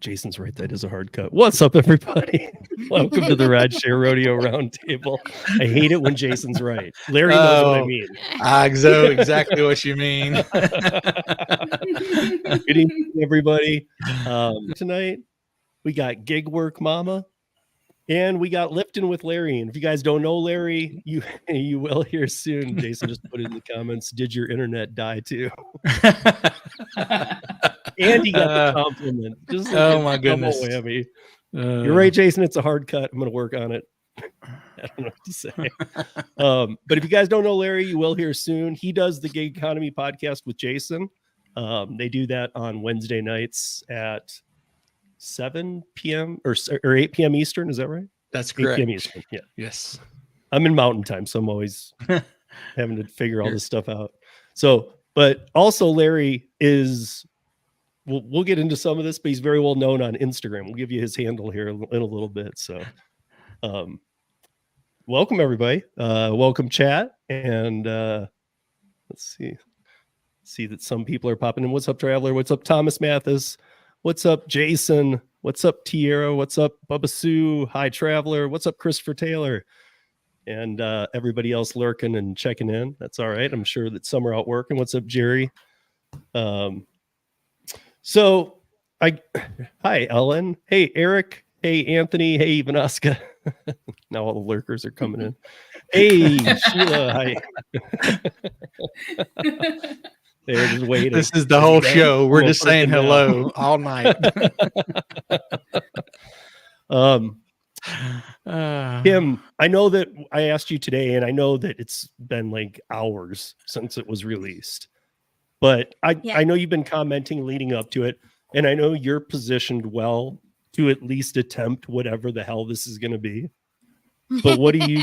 Jason's right. That is a hard cut. What's up, everybody? Welcome to the Rideshare Rodeo Roundtable. I hate it when Jason's right. Larry knows what I mean. Exactly what you mean. Good evening, everybody. Tonight, we got Gig Work Mama, and we got Lifting with Larry. And if you guys don't know Larry, you will hear soon. Jason just put it in the comments. Did your internet die too? And he got the compliment. Just oh my goodness. Whammy. You're right, Jason. It's a hard cut. I'm going to work on it. I don't know what to say. But if you guys don't know Larry, you will hear soon. He does the Gig Economy podcast with Jason. They do that on Wednesday nights at 7 p.m. or 8 p.m. Eastern. Is that right? That's correct. 8 p.m. Eastern. Yeah. Yes. I'm in Mountain Time, so I'm always having to figure all this stuff out. So, but also Larry is... We'll get into some of this, but he's very well known on Instagram. We'll give you his handle here in a little bit. So welcome, everybody. Welcome, chat. And let's see that some people are popping in. What's up, Traveler? What's up, Thomas Mathis? What's up, Jason? What's up, Tierra? What's up, Bubba Sue? Hi, Traveler. What's up, Christopher Taylor? And everybody else lurking and checking in. That's all right. I'm sure that some are out working. What's up, Jerry? So hi, Ellen. Hey, Eric. Hey, Anthony. Hey, Vanaska. Now all the lurkers are coming in. Hey, Sheila. Hi. They're just waiting. This is the whole show. We're just saying hello all night. Kim, I know that I asked you today, and I know that it's been like hours since it was released. But I know you've been commenting leading up to it, and I know you're positioned well to at least attempt whatever the hell this is going to be. But what do you...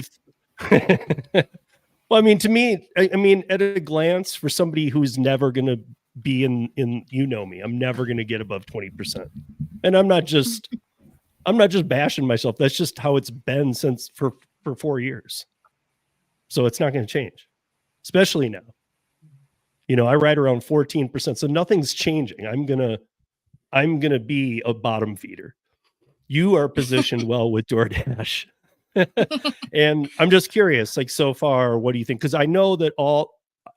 Well, I mean, to me, I mean, at a glance, for somebody who's never going to be in, you know me, I'm never going to get above 20%. And I'm not just bashing myself. That's just how it's been since for 4 years. So it's not going to change, especially now. You know, I ride around 14%, so nothing's changing. I'm gonna be a bottom feeder. You are positioned well with Doordash. And I'm just curious, like, so far, what do you think? Because I know that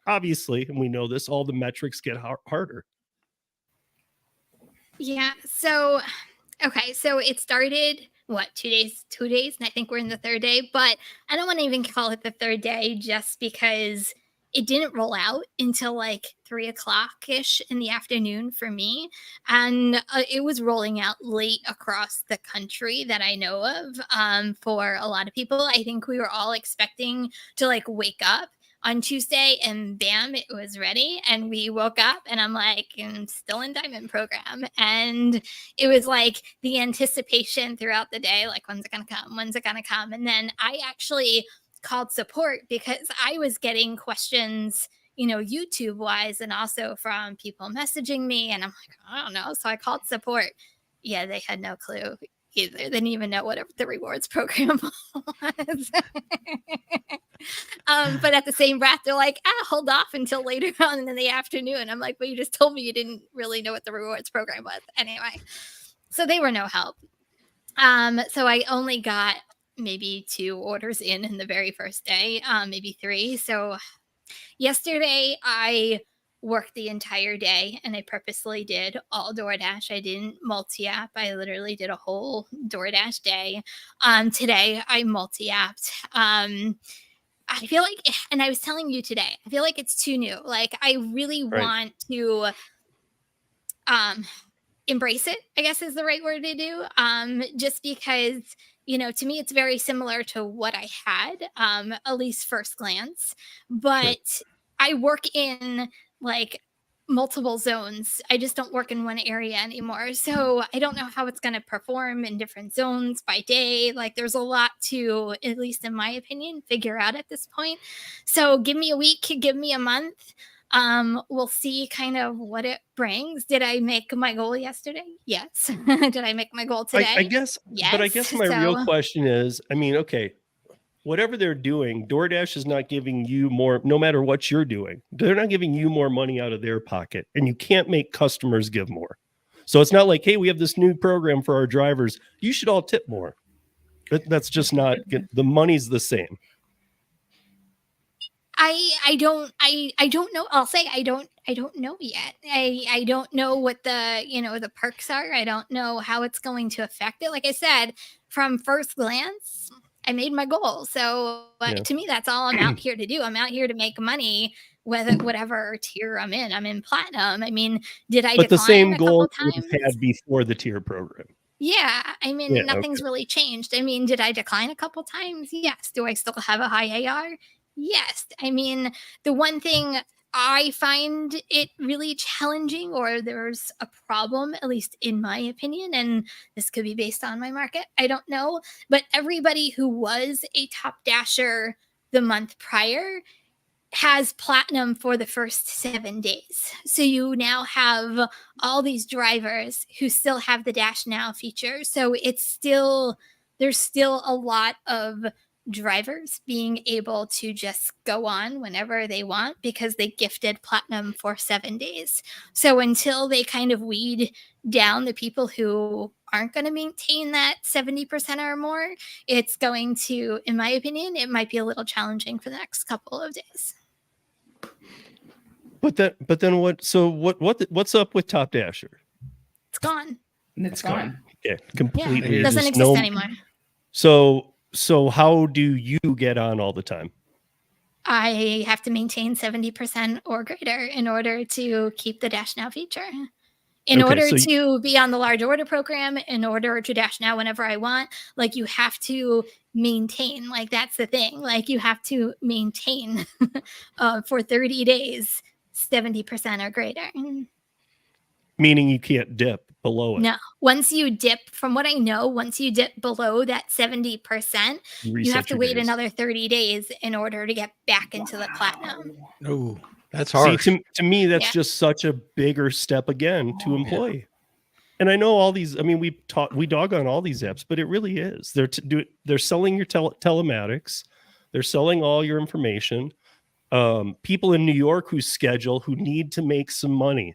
obviously, and we know this, all the metrics get harder. Yeah. So, okay. So it started, what, 2 days? 2 days. And I think we're in the third day, but I don't want to even call it the third day just because it didn't roll out until like 3 o'clock-ish in the afternoon for me. And it was rolling out late across the country that I know of for a lot of people. I think we were all expecting to like wake up on Tuesday and bam, it was ready. And we woke up and I'm like, I'm still in Diamond Program. And it was like the anticipation throughout the day, like, when's it going to come? When's it going to come? And then I actually called support because I was getting questions, you know, YouTube wise, and also from people messaging me. And I'm like, I don't know. So I called support. Yeah, they had no clue either. They didn't even know what the rewards program was. But at the same breath, they're like, hold off until later on in the afternoon. I'm like, well, you just told me you didn't really know what the rewards program was. Anyway, so they were no help. So I only got maybe 2 orders in the very first day, maybe 3. So yesterday I worked the entire day and I purposely did all Doordash. I didn't multi-app. I literally did a whole Doordash day. Today I multi-apped. I feel like, and I was telling you today, I feel like it's too new. Like, I really want to embrace it, I guess is the right word to do. Just because, you know, to me, it's very similar to what I had, at least first glance. But I work in like multiple zones. I just don't work in one area anymore. So I don't know how it's going to perform in different zones by day. Like, there's a lot to, at least in my opinion, figure out at this point. So give me a week, give me a month. We'll see kind of what it brings. Did I make my goal yesterday? Yes. Did I make my goal today? I guess, yes. But I guess my real question is, I mean, okay, whatever they're doing, Doordash is not giving you more, no matter what you're doing. They're not giving you more money out of their pocket, and you can't make customers give more. So it's not like, hey, we have this new program for our drivers. You should all tip more. That's just not the money's the same. I don't know. I'll say I don't know yet. I don't know what the perks are. I don't know how it's going to affect it. Like I said, from first glance, I made my goal. So to me, that's all I'm out here to do. I'm out here to make money, whatever tier I'm in. I'm in platinum. I mean, did I But the decline same a goal couple you times? had before the tier program. Yeah, I mean, nothing's really changed. I mean, did I decline a couple times? Yes. Do I still have a high AR? Yes. I mean, the one thing I find it really challenging, or there's a problem, at least in my opinion, and this could be based on my market, I don't know, but everybody who was a top dasher the month prior has platinum for the first 7 days. So you now have all these drivers who still have the Dash Now feature. So there's still a lot of drivers being able to just go on whenever they want because they gifted platinum for 7 days. So until they kind of weed down the people who aren't going to maintain that 70% or more, it's going to, in my opinion, it might be a little challenging for the next couple of days. But then what? So what's up with Top Dasher? It's gone. It's gone. Yeah, completely. It doesn't exist anymore. So how do you get on all the time? I have to maintain 70% or greater in order to keep the Dash Now feature. In order to be on the large order program, in order to Dash Now whenever I want, like you have to maintain, like that's the thing. Like you have to maintain for 30 days, 70% or greater. Meaning you can't dip below it. No. Once you dip, from what I know, once you dip below that 70%, you have to wait another 30 days in order to get back into the platinum. Oh, that's hard. See, to me, that's just such a bigger step again to employ. Yeah. And I know all these, I mean, we dog on all these apps, but it really is. They're selling your telematics. They're selling all your information. People in New York who need to make some money,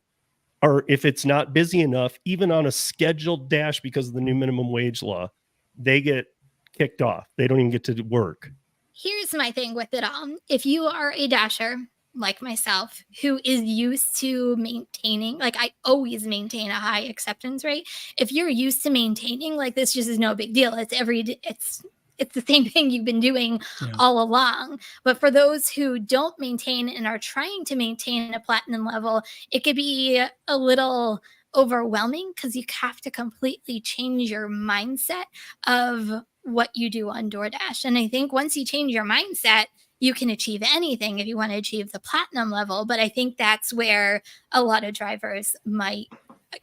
or if it's not busy enough, even on a scheduled dash because of the new minimum wage law, they get kicked off. They don't even get to work. Here's my thing with it all. If you are a dasher like myself, who is used to maintaining, like I always maintain a high acceptance rate. If you're used to maintaining, like this just is no big deal. It's the same thing you've been doing all along. But for those who don't maintain and are trying to maintain a platinum level, it could be a little overwhelming because you have to completely change your mindset of what you do on DoorDash. And I think once you change your mindset, you can achieve anything if you want to achieve the platinum level. But I think that's where a lot of drivers might,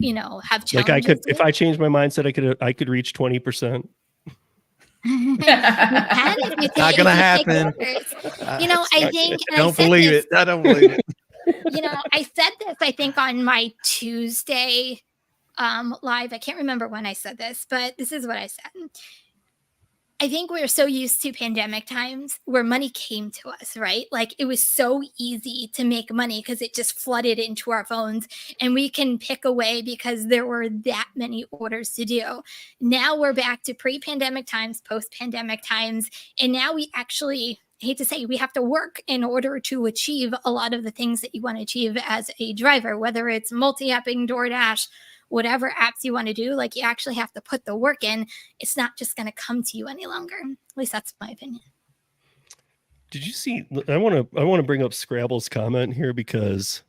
have challenges. Like if I change my mindset, I could reach 20%. Not gonna happen. I think I don't believe it. I said this, I think, on my Tuesday live. I can't remember when I said this, but this is what I said. I think we're so used to pandemic times where money came to us, right? Like it was so easy to make money because it just flooded into our phones and we can pick away because there were that many orders to do. Now we're back to pre-pandemic times, post-pandemic times. And now we actually, I hate to say, we have to work in order to achieve a lot of the things that you want to achieve as a driver, whether it's multi-apping, DoorDash, whatever apps you want to do. Like you actually have to put the work in. It's not just going to come to you any longer. At least that's my opinion. Did you see? I want to bring up Scrabble's comment here because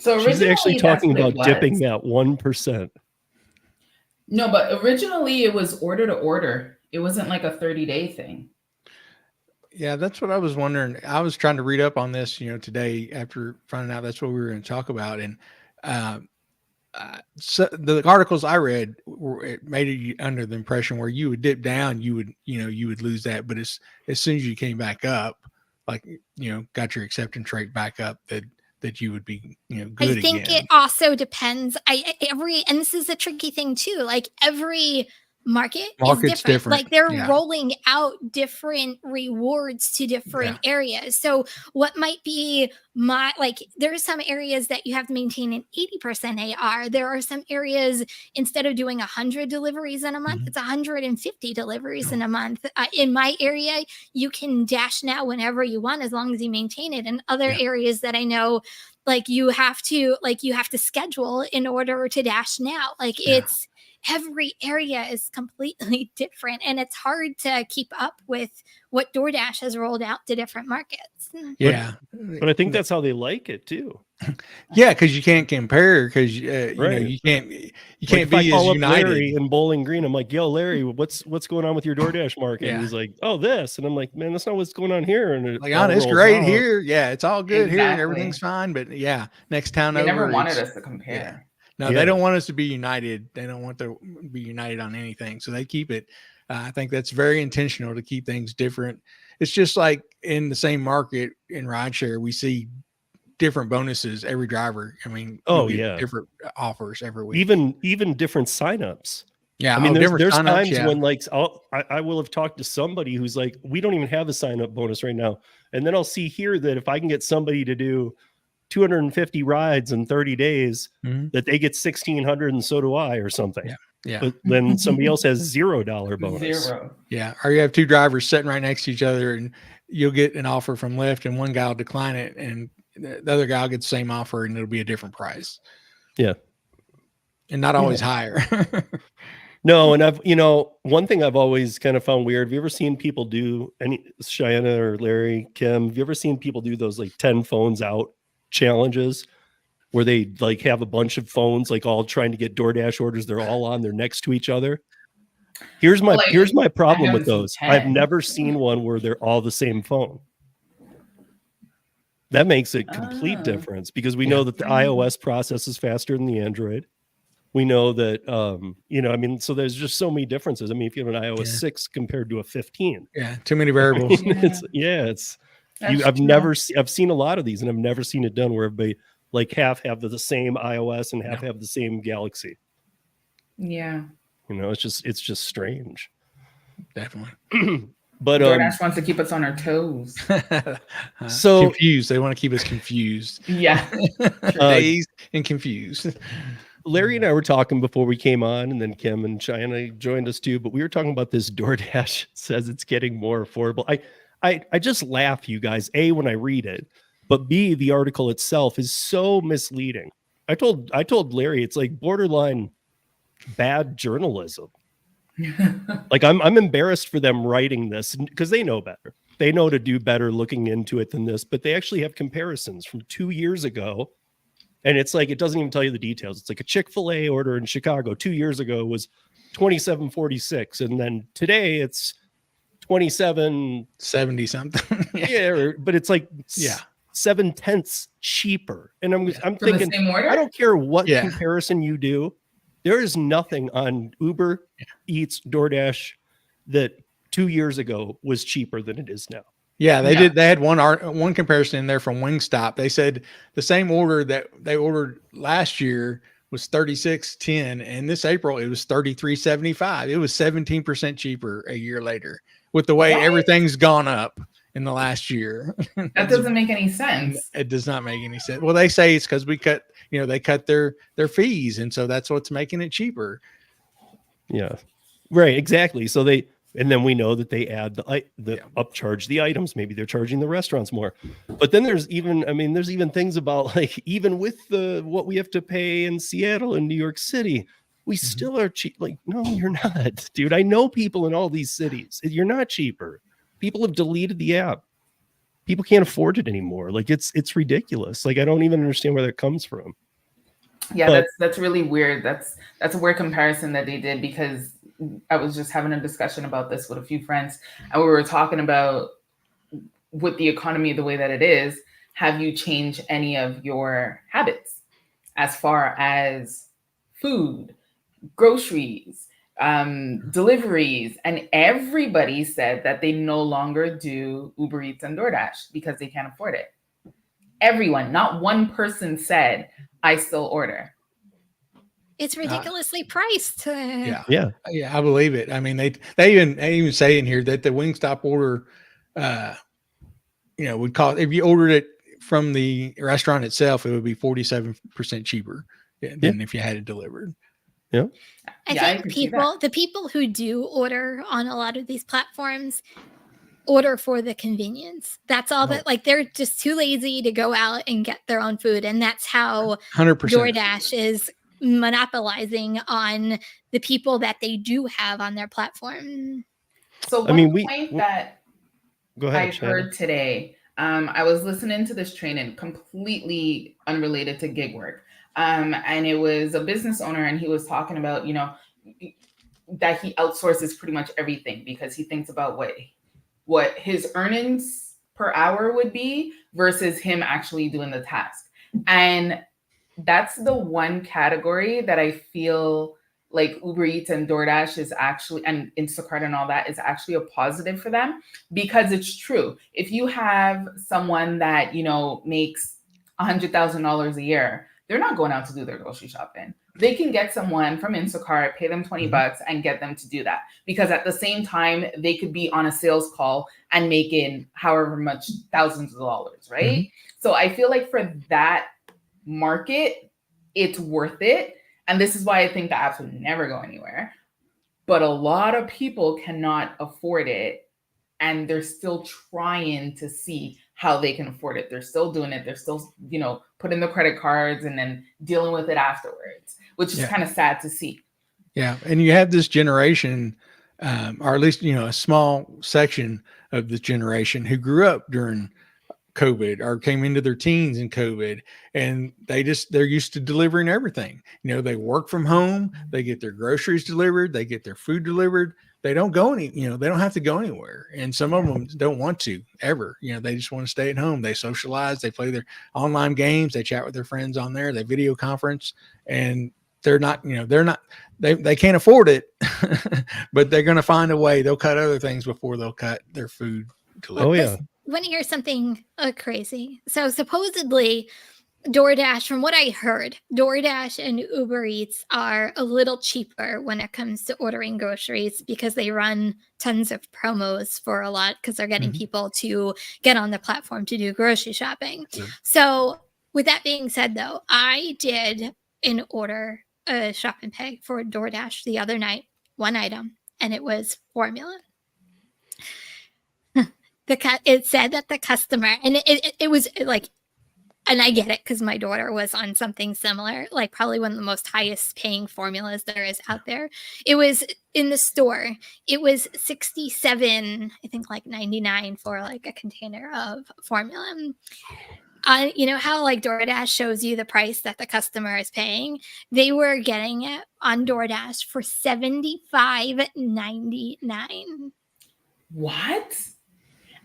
she's actually talking about dipping that 1%. No, but originally it was order to order. It wasn't like a 30-day thing. Yeah, that's what I was wondering. I was trying to read up on this, today after finding out that's what we were going to talk about. And so the articles I read it made it under the impression where you would dip down, you would lose that. But as soon as you came back up, like, got your acceptance rate back up, that you would be, good again. I think it also depends. And this is a tricky thing too. Like every market Market's is different. different. Like they're Yeah. rolling out different rewards to different areas. So what might be there are some areas that you have to maintain an 80% AR. There are some areas, instead of doing 100 deliveries in a month, it's 150 deliveries in a month. In my area, you can dash now whenever you want, as long as you maintain it. In other areas that I know, like you have to schedule in order to dash now. Like it's every area is completely different, and it's hard to keep up with what DoorDash has rolled out to different markets. Yeah. But I think that's how they like it too. Yeah, because you can't compare, because you know, Right. you can't If I be call as up united. Larry in Bowling Green, I'm like, "Yo, Larry, what's going on with your DoorDash market?" And Yeah. he's like, "Oh, this," and I'm like, "Man, that's not what's going on here." And it Like, all it's rolls great out. here. Yeah, it's all good here. Exactly. Everything's fine. But yeah, next town They over. never wanted it's- us to compare. No, they don't want us to be united. They don't want to be united on anything. So they keep it. I think that's very intentional to keep things different. It's just like in the same market in rideshare, we see different bonuses every driver. I mean, Oh, you'll get yeah. different offers every week. Even different signups. Yeah, I mean, different there's signups, times when like I will have talked to somebody who's like, we don't even have a sign up bonus right now, and then I'll see here that if I can get somebody to do 250 rides in 30 days, that they get 1,600, and so do I, or something. Yeah. But then somebody else has $0 bonus. Zero. Yeah. Or you have two drivers sitting right next to each other, and you'll get an offer from Lyft, and one guy will decline it, and the other guy will get the same offer, and it'll be a different price. Yeah. And not always higher. No, and one thing I've always kind of found weird. Have you ever seen people do Cheyenne or Larry, Kim? Have you ever seen people do those like 10 phones out challenges where they like have a bunch of phones like all trying to get DoorDash orders? They're all on, they're next to each other. Here's my problem with those. I've never seen one where they're all the same phone. That makes a complete difference, because we know that the iOS processes faster than the Android. We know that, so there's just so many differences. I mean, if you have an iOS 6 compared to a 15. Yeah. Too many variables. I've seen a lot of these, and I've never seen it done where everybody like half have the same iOS and half have the same Galaxy. Yeah. It's just strange. Definitely. But DoorDash wants to keep us on our toes. So confused. They want to keep us confused. Yeah. Dazed and confused. Larry and I were talking before we came on, and then Kim and Cheyenne joined us too. But we were talking about this DoorDash says it's getting more affordable. I just laugh, you guys. A, when I read it, but B, the article itself is so misleading. I told Larry it's like borderline bad journalism. Like I'm embarrassed for them writing this, because they know better. They know to do better looking into it than this. But they actually have comparisons from 2 years ago. And it's like, it doesn't even tell you the details. It's like a Chick-fil-A order in Chicago 2 years ago was $27.46, and then today it's $27.70 something. But it's like 0.7 cheaper. And I'm thinking, I don't care what comparison you do. There is nothing on Uber Eats, DoorDash that 2 years ago was cheaper than it is now. Yeah, they did. They had one comparison in there from Wingstop. They said the same order that they ordered last year was $36.10, and this April it was $33.75. It was 17% cheaper a year later, with the way everything's gone up in the last year. That doesn't make any sense. It does not make any sense. Well, they say it's because they cut their fees, and so that's what's making it cheaper. Yeah, right, exactly. So and then we know that they add the upcharge the items. Maybe they're charging the restaurants more. But then there's even things about like, even with what we have to pay in Seattle and New York City, we still are cheap. Like, no, you're not, dude. I know people in all these cities. You're not cheaper. People have deleted the app. People can't afford it anymore. Like it's ridiculous. Like I don't even understand where that comes from. Yeah, that's really weird. That's a weird comparison that they did, because I was just having a discussion about this with a few friends, and we were talking about, with the economy the way that it is, have you changed any of your habits as far as food, groceries, deliveries? And everybody said that they no longer do Uber Eats and DoorDash because they can't afford it. Everyone, not one person said, I still order. It's ridiculously priced. Yeah. Yeah. Yeah, I believe it. I mean, they even say in here that the Wingstop order, would cost, if you ordered it from the restaurant itself, it would be 47% cheaper than if you had it delivered. Yeah. I think the people who do order on a lot of these platforms order for the convenience. That's all that, like, they're just too lazy to go out and get their own food. And that's how 100%. DoorDash is monopolizing on the people that they do have on their platform. So one point that go ahead, I heard today, I was listening to this training completely unrelated to gig work. And it was a business owner, and he was talking about, that he outsources pretty much everything because he thinks about what his earnings per hour would be versus him actually doing the task. And that's the one category that I feel like Uber Eats and Doordash is actually, and Instacart and all that, is actually a positive for them, because it's true. If you have someone that, makes $100,000 a year, they're not going out to do their grocery shopping. They can get someone from Instacart, pay them $20 and get them to do that. Because at the same time, they could be on a sales call and making however much thousands of dollars, right? Mm-hmm. So I feel like for that market, it's worth it. And this is why I think the apps would never go anywhere. But a lot of people cannot afford it, and they're still trying to see how they can afford it. They're still doing it. They're still, putting the credit cards and then dealing with it afterwards, which is kind of sad to see. Yeah. And you have this generation, or at least, a small section of this generation who grew up during COVID or came into their teens in COVID, and they're used to delivering everything. They work from home, they get their groceries delivered, they get their food delivered. They don't go they don't have to go anywhere. And some of them don't want to ever, they just want to stay at home. They socialize, they play their online games, they chat with their friends on there, they video conference, and they can't afford it, but they're going to find a way. They'll cut other things before they'll cut their food delivery. Oh yeah. Want to hear something crazy? So supposedly DoorDash, from what I heard, DoorDash and Uber Eats are a little cheaper when it comes to ordering groceries because they run tons of promos for a lot, because they're getting people to get on the platform to do grocery shopping. Mm-hmm. So with that being said, though, I did an order, a shop and pay for DoorDash the other night, one item, and it was formula. It said that the customer, and it was like, and I get it because my daughter was on something similar, like probably one of the most highest paying formulas there is out there. It was in the store. It was $67, I think, like $99 for like a container of formula. How like DoorDash shows you the price that the customer is paying? They were getting it on DoorDash for $75.99. What?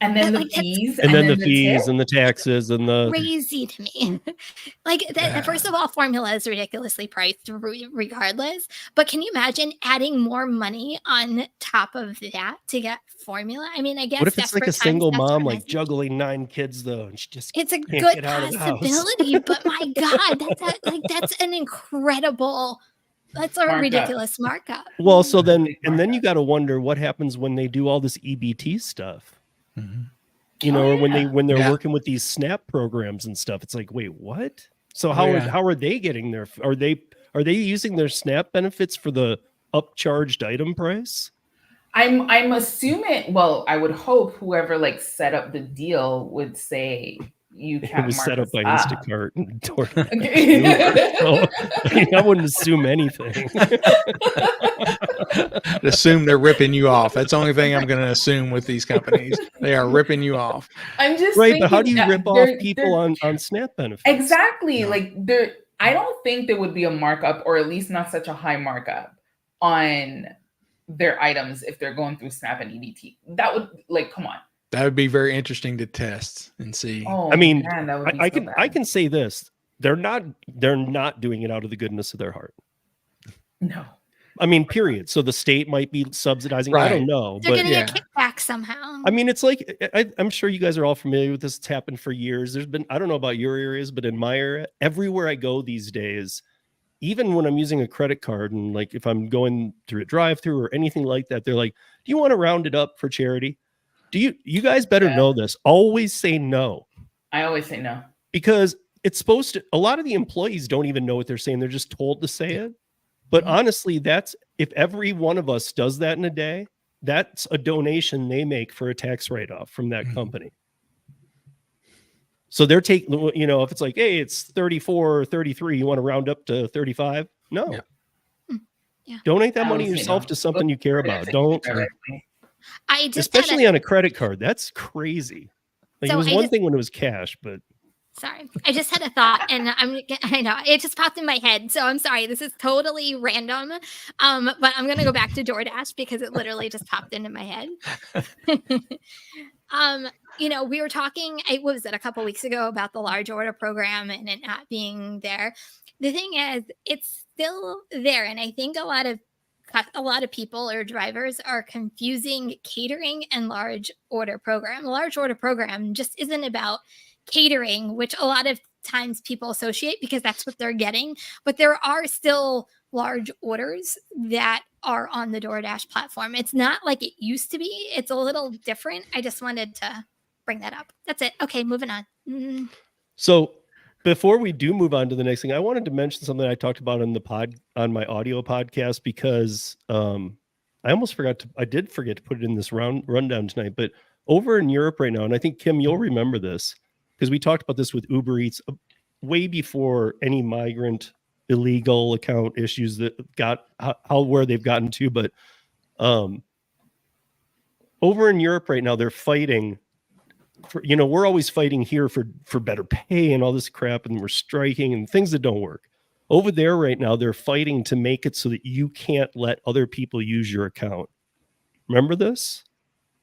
And then the fees, and then the fees and the taxes and the crazy to me. First of all, formula is ridiculously priced regardless. But can you imagine adding more money on top of that to get formula? I mean, I guess. What if it's like a single mom, like juggling 9 kids though, and she just it's a good possibility. But my God, that's an incredible. That's a ridiculous markup. Well, so then you got to wonder what happens when they do all this EBT stuff. Mm-hmm. Or when they're working with these SNAP programs and stuff. It's like, wait, what? So how are they getting their? Are they using their SNAP benefits for the upcharged item price? I'm assuming. Well, I would hope whoever set up the deal would say you can't. It was set up by Instacart and DoorDash. So, I wouldn't assume anything. Assume they're ripping you off. That's the only thing I'm going to assume with these companies. They are ripping you off. I'm just right, but how do you rip off people on SNAP benefits? Exactly. No. I don't think there would be a markup, or at least not such a high markup on their items if they're going through SNAP and EBT. That would come on. That would be very interesting to test and see. Oh, I mean, man, that would be I can say this: they're not doing it out of the goodness of their heart. No, I mean, period. So the state might be subsidizing. Right. I don't know, they're going to get kickback somehow. I mean, it's like I'm sure you guys are all familiar with this. It's happened for years. There's been, I don't know about your areas, but in my area, everywhere I go these days, even when I'm using a credit card and like if I'm going through a drive-through or anything like that, they're like, do you want to round it up for charity? You guys better know this. Always say no. I always say no. Because it's supposed to, a lot of the employees don't even know what they're saying. They're just told to say it. But honestly, that's, if every one of us does that in a day, that's a donation they make for a tax write-off from that company. So they're taking, you know, if it's like, hey, it's 34 or 33, you want to round up to 35? No. Yeah. Donate that money yourself to something you care about. Don't, I just especially on a credit card. That's crazy. Like, So it was I one just- thing when it was cash, but Sorry, I just had a thought, and I know it just popped in my head. So I'm sorry, this is totally random. But I'm gonna go back to DoorDash because it literally just popped into my head. You know, we were talking, what was it, a couple weeks ago about the large order program and it not being there. The thing is, it's still there, and I think a lot of people or drivers are confusing catering and large order program. A large order program just isn't about catering, which a lot of times people associate because that's what they're getting. But there are still large orders that are on the DoorDash platform. It's not like it used to be. It's a little different. I just wanted to bring that up. That's it. Okay, moving on. So before we do move on to the next thing, I wanted to mention something I talked about on my audio podcast because I almost forgot I did forget to put it in this rundown tonight, but over in Europe right now, and I think Kim, you'll remember this because we talked about this with Uber Eats way before any migrant illegal account issues that got where they've gotten to, but over in Europe right now, they're fighting. You know, we're always fighting here for better pay and all this crap, and we're striking and things that don't work. Over there right now, they're fighting to make it so that you can't let other people use your account. Remember this?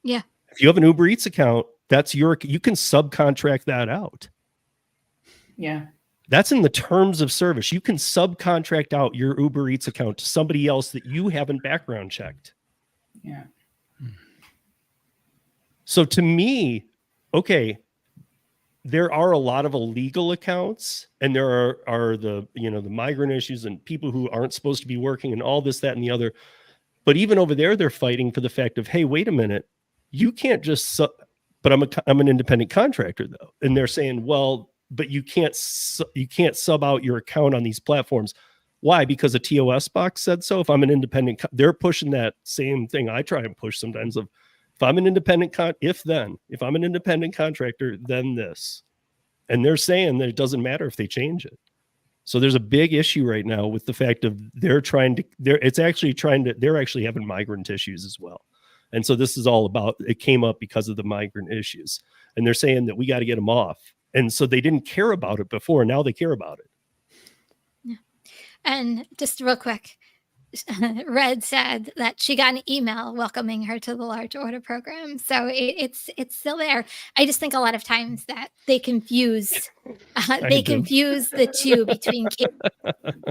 Yeah. If you have an Uber Eats account, you can subcontract that out. Yeah. That's in the terms of service. You can subcontract out your Uber Eats account to somebody else that you haven't background checked. Yeah. So to me, okay, there are a lot of illegal accounts, and there are the migrant issues and people who aren't supposed to be working and all this, that, and the other. But even over there, they're fighting for the fact of, hey, wait a minute, you can't just but I'm an independent contractor though, and they're saying, well, but you can't sub out your account on these platforms. Why? Because a TOS box said so. If I'm an independent, they're pushing that same thing I try and push sometimes of, if I'm an independent if I'm an independent contractor, then this. And they're saying that it doesn't matter if they change it. So there's a big issue right now with the fact of they're actually having migrant issues as well. And so this is all about, it came up because of the migrant issues. And they're saying that we got to get them off. And so they didn't care about it before. Now they care about it. Yeah. And just real quick, Red said that she got an email welcoming her to the large order program. So it's still there. I just think a lot of times that they confuse the two between catering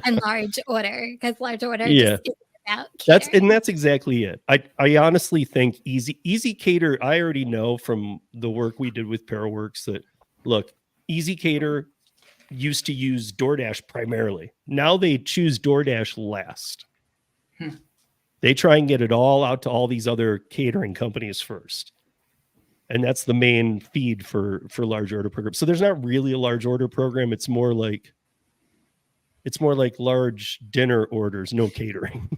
and large order, because large order just isn't about catering. That's exactly it. I honestly think Easy Cater, I already know from the work we did with Paraworks that, look, Easy Cater used to use DoorDash primarily. Now they choose DoorDash last. They try and get it all out to all these other catering companies first. And that's the main feed for large order programs. So there's not really a large order program. It's more like large dinner orders, no catering.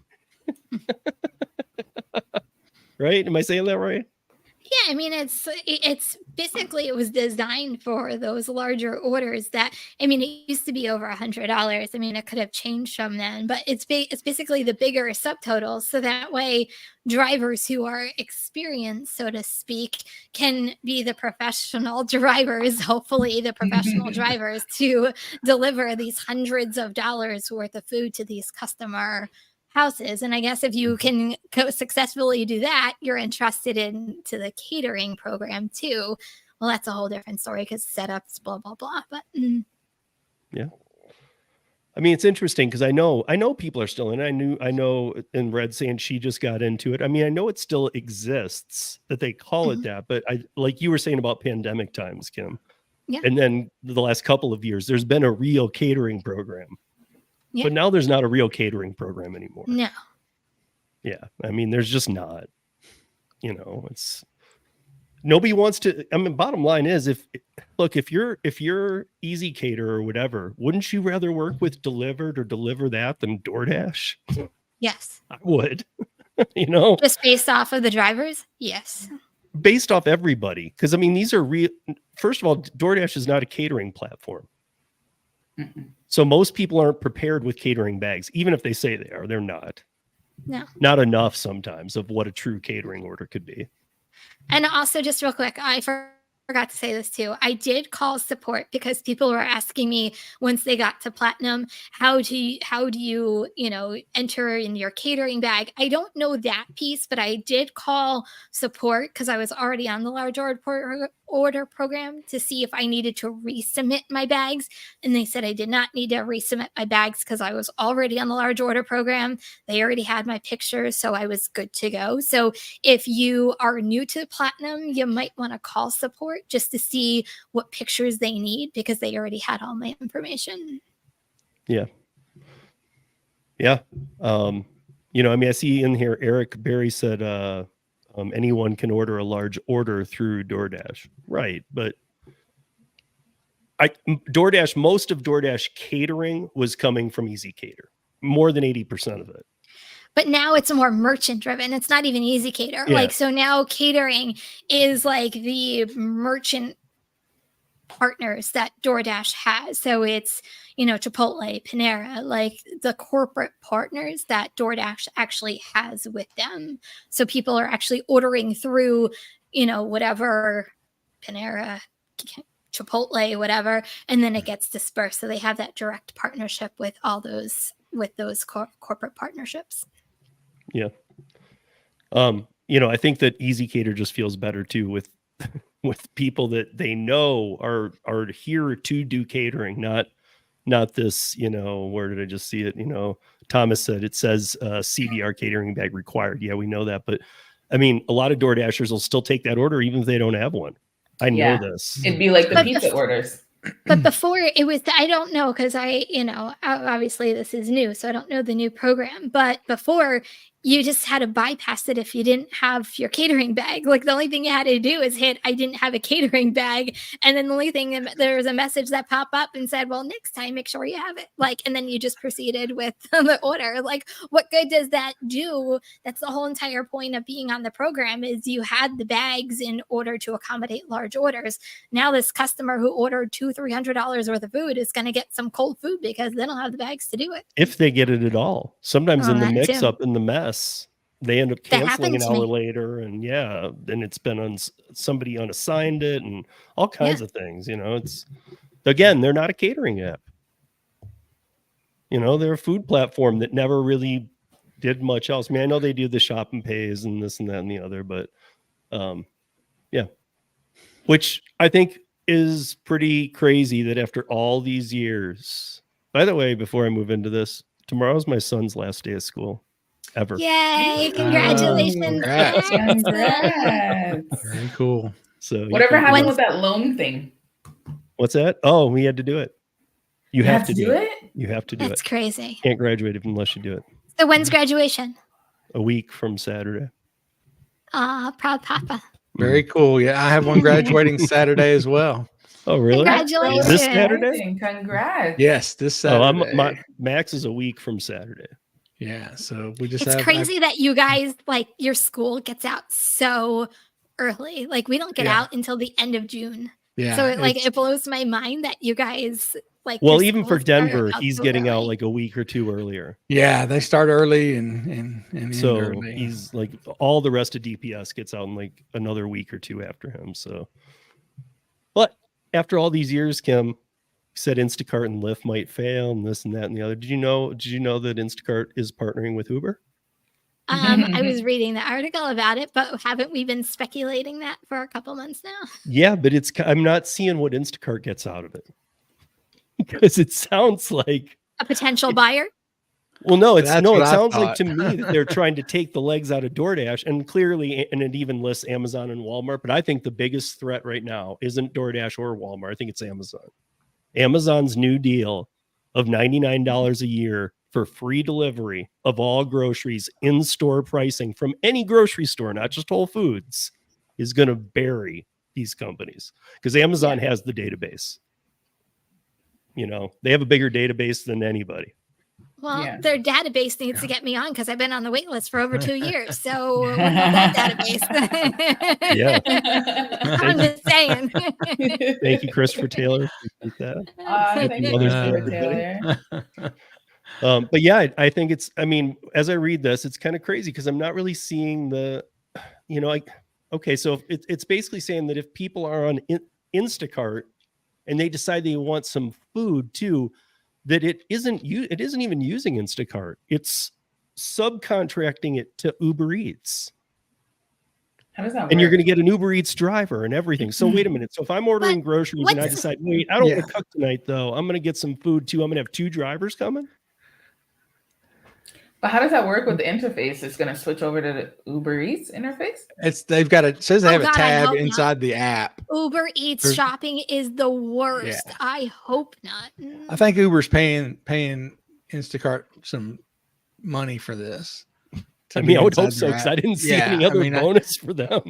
Right? Am I saying that right? Yeah, I mean, it's basically, it was designed for those larger orders that, I mean, it used to be over $100. I mean, it could have changed from then, but it's basically the bigger subtotals. So that way drivers who are experienced, so to speak, can be the professional drivers, hopefully the professional drivers, to deliver these hundreds of dollars worth of food to these customer houses. And I guess if you can successfully do that, you're entrusted into the catering program too. Well, that's a whole different story because setups, blah, blah, blah. But yeah. I mean, it's interesting because I know people are still in. I know in Red saying she just got into it. I mean, I know it still exists that they call it that, but like you were saying about pandemic times, Kim. Yeah. And then the last couple of years, there's been a real catering program. Yeah. But now there's not a real catering program anymore. No. Yeah. I mean, there's just not, you know, it's nobody wants to. I mean, bottom line is if you're Easy Cater or whatever, wouldn't you rather work with Delivered or Deliver That than DoorDash? Yes. I would, you know, Just based off of the drivers? Yes. based off everybody. Because I mean, these are real. First of all, DoorDash is not a catering platform. So most people aren't prepared with catering bags, even if they say they are, they're not. No. Not enough sometimes of what a true catering order could be. And also, just real quick, I forgot to say this too. I did call support because people were asking me once they got to platinum, how do you enter in your catering bag? I don't know that piece, but I did call support because I was already on the large order program to see if I needed to resubmit my bags, and they said I did not need to resubmit my bags because I was already on the large order program. They already had my pictures, so I was good to go. So if you are new to platinum, you might want to call support just to see what pictures they need because they already had all my information. Yeah. I mean, I see in here Eric Berry said anyone can order a large order through DoorDash, right? But most of DoorDash catering was coming from Easy Cater, more than 80% of it. But now it's more merchant driven. It's not even Easy Cater. Yeah. So now catering is like the merchant partners that DoorDash has. So it's, Chipotle, Panera, like the corporate partners that DoorDash actually has with them. So people are actually ordering through, whatever Panera, Chipotle, whatever, and then it gets dispersed. So they have that direct partnership with all those corporate partnerships. Yeah. I think that Easy Cater just feels better too with people that they know are here to do catering, not this, where did I just see it? Thomas said it says CDR catering bag required. Yeah, we know that. But I mean, a lot of DoorDashers will still take that order even if they don't have one. I know this. It'd be like the pizza orders. But before it was, I don't know, because obviously this is new, so I don't know the new program. But before, you just had to bypass it if you didn't have your catering bag. Like the only thing you had to do is hit, I didn't have a catering bag. And then the only thing, there was a message that popped up and said, well, next time, make sure you have it. And then you just proceeded with the order. Like, what good does that do? That's the whole entire point of being on the program is you had the bags in order to accommodate large orders. Now this customer who ordered $200-$300 worth of food is going to get some cold food because they don't have the bags to do it. If they get it at all. Sometimes in the mix up in the mess, they end up canceling an hour later, and then it's been on somebody unassigned it and all kinds of things. It's again, they're not a catering app. They're a food platform that never really did much else. I mean, I know they do the shop and pays and this and that and the other, but which I think is pretty crazy that after all these years. By the way, before I move into this, tomorrow's my son's last day of school. Ever. Yay! Congratulations! Congrats. Very cool. So whatever happened with that loan thing? What's that? Oh, we had to do it. You have to do it. You have to do it. That's crazy. Can't graduate unless you do it. So when's graduation? A week from Saturday. Proud papa. Very cool. Yeah, I have one graduating Saturday as well. Oh, really? Congratulations! This Saturday? Congrats! Yes, this Saturday. Oh, Max is a week from Saturday. Yeah, so we just it's crazy that you guys, like, your school gets out so early. Like, we don't get out until the end of June. Yeah. So it blows my mind that you guys well, even for Denver, he's getting out like a week or two earlier. Yeah, they start early and so early. He's like all the rest of DPS gets out in like another week or two after him. So, but after all these years, Kim said Instacart and Lyft might fail and this and that and the other. Did you know that Instacart is partnering with Uber? I was reading the article about it, but haven't we been speculating that for a couple months now? Yeah, but I'm not seeing what Instacart gets out of it because it sounds like a potential buyer. Well, no, it sounds like to me that they're trying to take the legs out of DoorDash, and clearly, and it even lists Amazon and Walmart. But I think the biggest threat right now isn't DoorDash or Walmart. I think it's Amazon. Amazon's new deal of $99 a year for free delivery of all groceries in-store pricing from any grocery store, not just Whole Foods, is going to bury these companies because Amazon has the database. You know, they have a bigger database than anybody. Well, their database needs to get me on because I've been on the wait list for over 2 years. So what about that database? Yeah. I'm just saying. Thank you, Christopher Taylor. Appreciate that. Thank you, Mother's Day, Christopher everybody. Taylor. But yeah, I think it's, I mean, as I read this, it's kind of crazy because I'm not really seeing the, you know, like, okay, so it's basically saying that if people are on Instacart and they decide they want some food too, that it isn't even using Instacart. It's subcontracting it to Uber Eats. How does that work? And you're going to get an Uber Eats driver and everything. So wait a minute. So if I'm ordering groceries and I decide, wait, I don't want to cook tonight though. I'm going to get some food too. I'm going to have 2 drivers coming. But how does that work with the interface? It's going to switch over to the Uber Eats interface? It says they have a tab inside the app. Uber Eats shopping is the worst. Yeah. I hope not. I think Uber's paying Instacart some money for this. I mean, I would hope so because I didn't see any other bonus for them.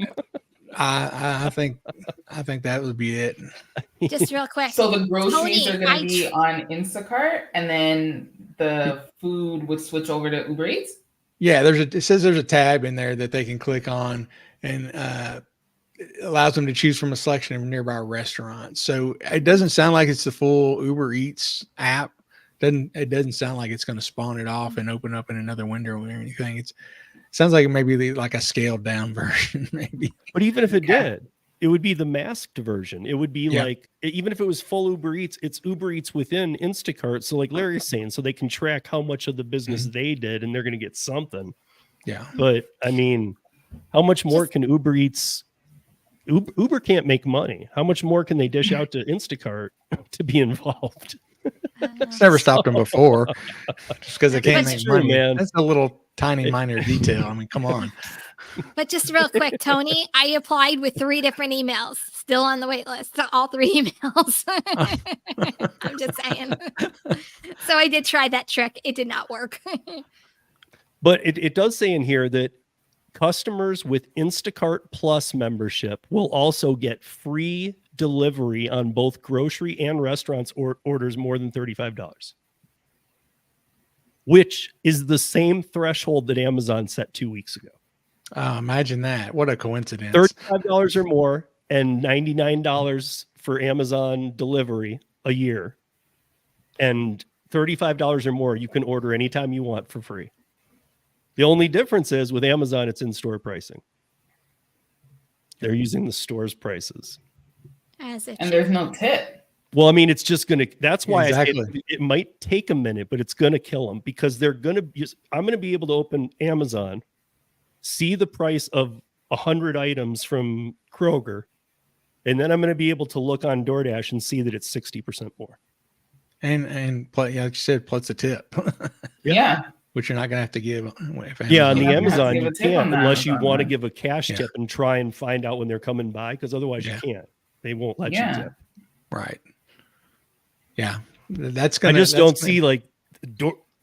I think that would be it. Just real quick. So the groceries are going to be on Instacart, and then the food would switch over to Uber Eats? Yeah, it says there's a tab in there that they can click on, and it allows them to choose from a selection of nearby restaurants. So it doesn't sound like it's the full Uber Eats app. It doesn't sound like it's going to spawn it off and open up in another window or anything. It sounds like it may be like a scaled down version, maybe. But even if it did, it would be the masked version. It would be like, even if it was full Uber Eats, it's Uber Eats within Instacart. So like Larry's saying, so they can track how much of the business they did and they're going to get something. Yeah. But I mean, how much more can Uber Eats? Uber can't make money. How much more can they dish out to Instacart to be involved? It's never stopped them before, just because they can't make true, money. Man. That's a little tiny minor detail. I mean, come on. But just real quick, Tony, I applied with 3 different emails, still on the wait list. So all 3 emails. I'm just saying. So I did try that trick. It did not work. But it does say in here that customers with Instacart Plus membership will also get free delivery on both grocery and restaurants orders more than $35, which is the same threshold that Amazon set 2 weeks ago. Imagine that. What a coincidence. $35 or more and $99 for Amazon delivery a year. And $35 or more, you can order anytime you want for free. The only difference is with Amazon, it's in-store pricing. They're using the store's prices. And there's no tip. Well, I mean, it's just going to, that's why Exactly. it might take a minute, but it's going to kill them because I'm going to be able to open Amazon, see the price of 100 items from Kroger, and then I'm going to be able to look on DoorDash and see that it's 60% more. And like you said, plus a tip. Yeah. Which you're not going to have to give. On the Amazon, you can't unless you want to give a cash Yeah. tip and try and find out when they're coming by, because otherwise you can't. They won't let you tip. Right. Yeah. I don't see like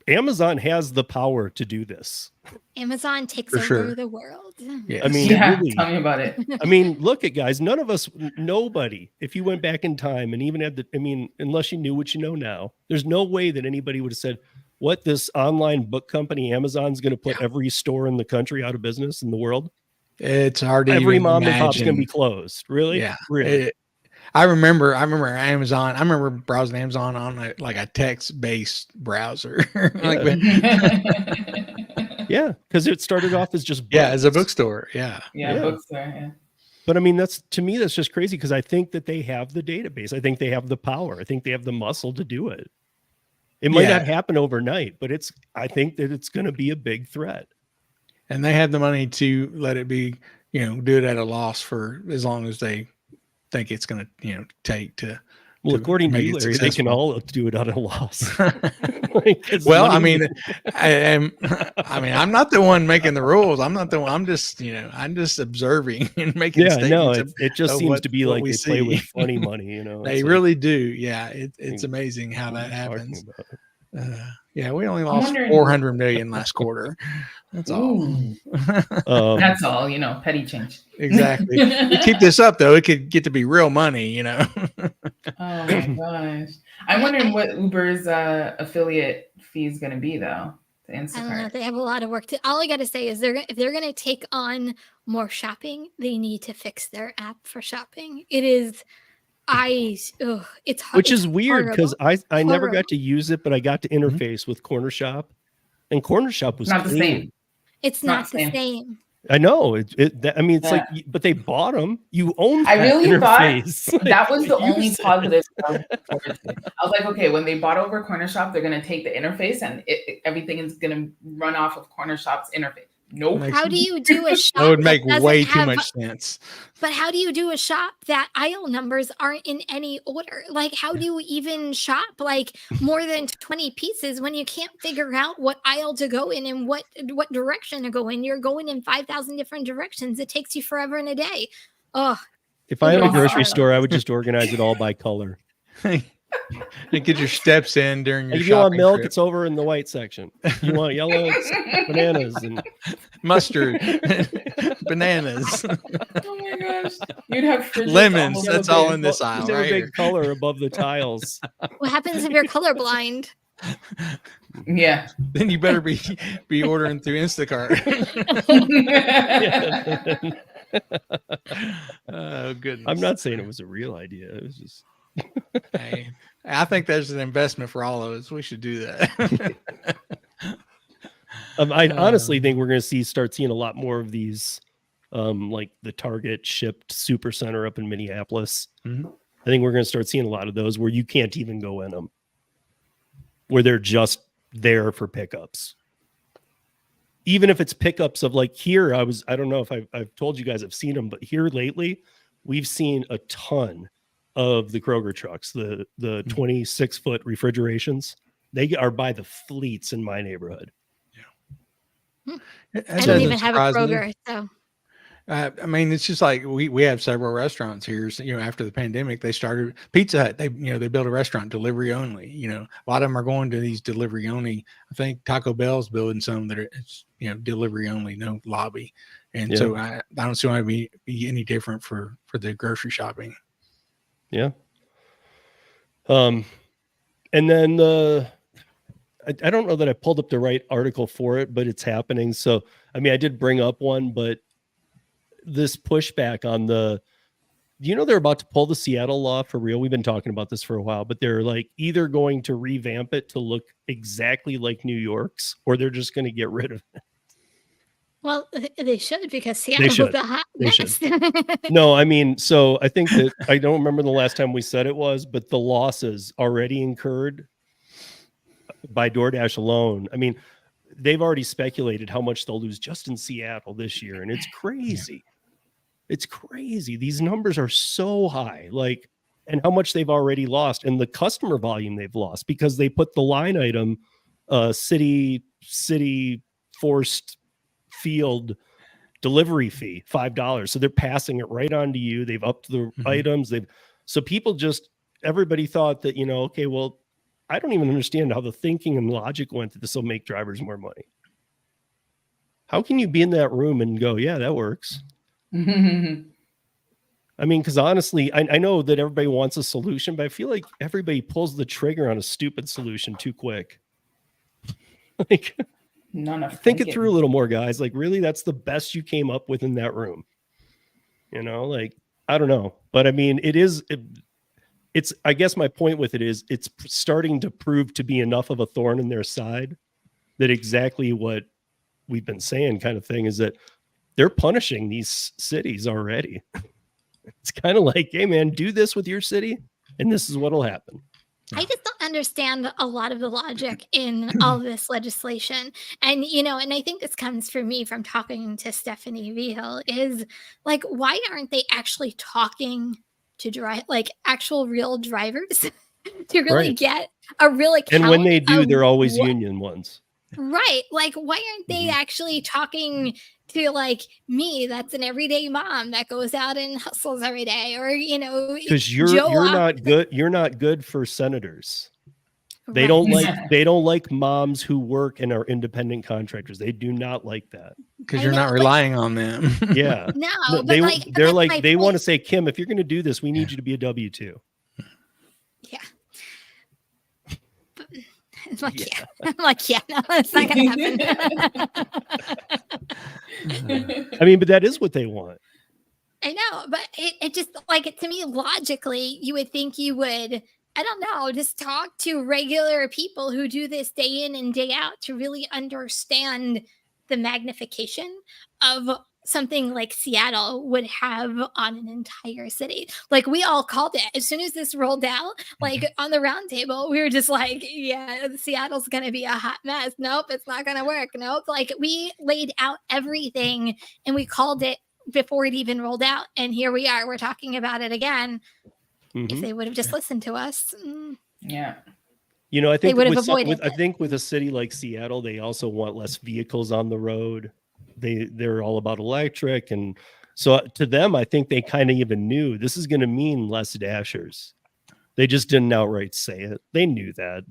Amazon has the power to do this. Amazon takes For over sure. the world. Yes. I mean, really, Tell me about it. I mean, look at guys, nobody, if you went back in time and even unless you knew what you know now, there's no way that anybody would have said, what, this online book company, Amazon's going to put every store in the country out of business in the world? It's hard to every even mom and pop's going to imagine. be closed. Really? Yeah. Really? I remember Amazon. I remember browsing Amazon on a text-based browser. Yeah, because it started off as just books. As a bookstore. Yeah. Bookstore. Yeah. But I mean, to me, that's just crazy because I think that they have the database. I think they have the power. I think they have the muscle to do it. It might not happen overnight, but I think that it's going to be a big threat. And they have the money to let it be, do it at a loss for as long as they think it's going to, take to Well, according to make you, it Larry, they can successful. all do it at a loss. Well, I mean, I'm not the one making the rules. I'm not the one. I'm just observing and making yeah, no, statements it just of seems to be what like we they play with see. funny money, They It's like, really do. Yeah, it's amazing how what that are you talking happens. about? Yeah, we only I'm lost wondering- 400 million last quarter. That's all. Ooh, Um, that's all, petty change. Exactly. We keep this up though, it could get to be real money. Oh my gosh. I'm wondering what Uber's affiliate fee is going to be, though, to I don't know. Instacart. They have a lot of work to. All I got to say is if they're going to take on more shopping, they need to fix their app for shopping. It is, it's hard. which is weird because I never Horrible. got to use it, but I got to interface with Corner Shop, and Corner Shop was Not the clean. same. It's not the same. I know I mean, it's like, but they bought them. You own that I really interface. thought that was the only Use it. positive. I was like, okay, when they bought over Corner Shop, they're going to take the interface and everything is going to run off of Corner Shop's interface. Nope. How do you do a shop? That would make doesn't way too have- much sense. But how do you do a shop that aisle numbers aren't in any order? Like, how do you even shop like more than 20 pieces when you can't figure out what aisle to go in and what direction to go in? You're going in 5,000 different directions. It takes you forever and a day. Oh, If I had a Yeah. grocery store, I would just organize it all by color. And get your steps in during your If you want shopping milk, trip. it's over in the white section. If you want yellow, it's bananas and Mustard, bananas, Oh my gosh. You'd have fridges lemons. almost That's as all big. in this Just aisle, have a right? big Here. color above the tiles. what happens if you're colorblind? Yeah. Then you better be ordering through Instacart. Oh goodness! I'm not saying it was a real idea. It was just Hey, I think there's an investment for all of us. We should do that. I honestly think we're going to start seeing a lot more of these, like the Target shipped super center up in Minneapolis. Mhm. I think we're going to start seeing a lot of those where you can't even go in them, where they're just there for pickups. Even if it's pickups of like here, I don't know if I've told you guys I've seen them, but here lately we've seen a ton of the Kroger trucks, the 26-foot refrigerations. They are by the fleets in my neighborhood. I don't even have a Kroger, so I mean, it's just like we have several restaurants here. So, after the pandemic, they started Pizza Hut. They built a restaurant delivery only. A lot of them are going to these delivery only. I think Taco Bell's building some that are delivery only, no lobby. And so I don't see why it be any different for the grocery shopping. Yeah. And then I don't know that I pulled up the right article for it, but it's happening. So I mean, I did bring up one, but this pushback on they're about to pull the Seattle law for real. We've been talking about this for a while, but they're like either going to revamp it to look exactly like New York's, or they're just going to get rid of it. well, they should because Seattle's should. a hot They mess. No, I mean, so I think that I don't remember the last time we said it was, but the losses already incurred by DoorDash alone. I mean, they've already speculated how much they'll lose just in Seattle this year. And it's crazy. It's crazy. These numbers are so high, and how much they've already lost and the customer volume they've lost because they put the line item, city forced field delivery fee, $5. So they're passing it right on to you. They've upped the items. So people everybody thought that, okay, well, I don't even understand how the thinking and logic went that this will make drivers more money. How can you be in that room and go, yeah, that works? I mean, because honestly, I know that everybody wants a solution, but I feel like everybody pulls the trigger on a stupid solution too quick. Think it through a little more, guys. Really, that's the best you came up with in that room. I don't know. But I mean, it's I guess my point with it is it's starting to prove to be enough of a thorn in their side that exactly what we've been saying kind of thing is that they're punishing these cities already. It's kind of like, hey man, do this with your city and this is what'll happen. I just don't understand a lot of the logic in all this legislation. And, and I think this comes for me from talking to Stephanie Vigil is like, why aren't they actually talking to drive, like actual real drivers to really Right. get a real account. And when they do, of they're always what- union ones. Right. Like, why aren't they actually talking to like me? That's an everyday mom that goes out and hustles every day, or Because you're Joe not good. You're not good for senators. They Right. don't like moms who work and are independent contractors. They do not like that. Because I you're know, not but- relying on them. Yeah. No, No, but they're that's like my they want to point. say, Kim, if you're going to do this, we need you to be a W-2. Yeah. I'm like, yeah. I'm like, yeah, no, it's not gonna happen. I mean, but that is what they want. I know, but it just like to me logically, you would think you would, I don't know, just talk to regular people who do this day in and day out to really understand the magnification of something like Seattle would have on an entire city. Like we all called it as soon as this rolled out, like on the roundtable, we were just like, yeah, Seattle's going to be a hot mess. Nope, it's not going to work. Nope. Like we laid out everything and we called it before it even rolled out. And here we are, we're talking about it again. If they would have just listened to us. Yeah. I think would have avoided I think with a city like Seattle, they also want less vehicles on the road. They're all about electric, and so to them, I think they kind of even knew this is going to mean less dashers. They just didn't outright say it. They knew that.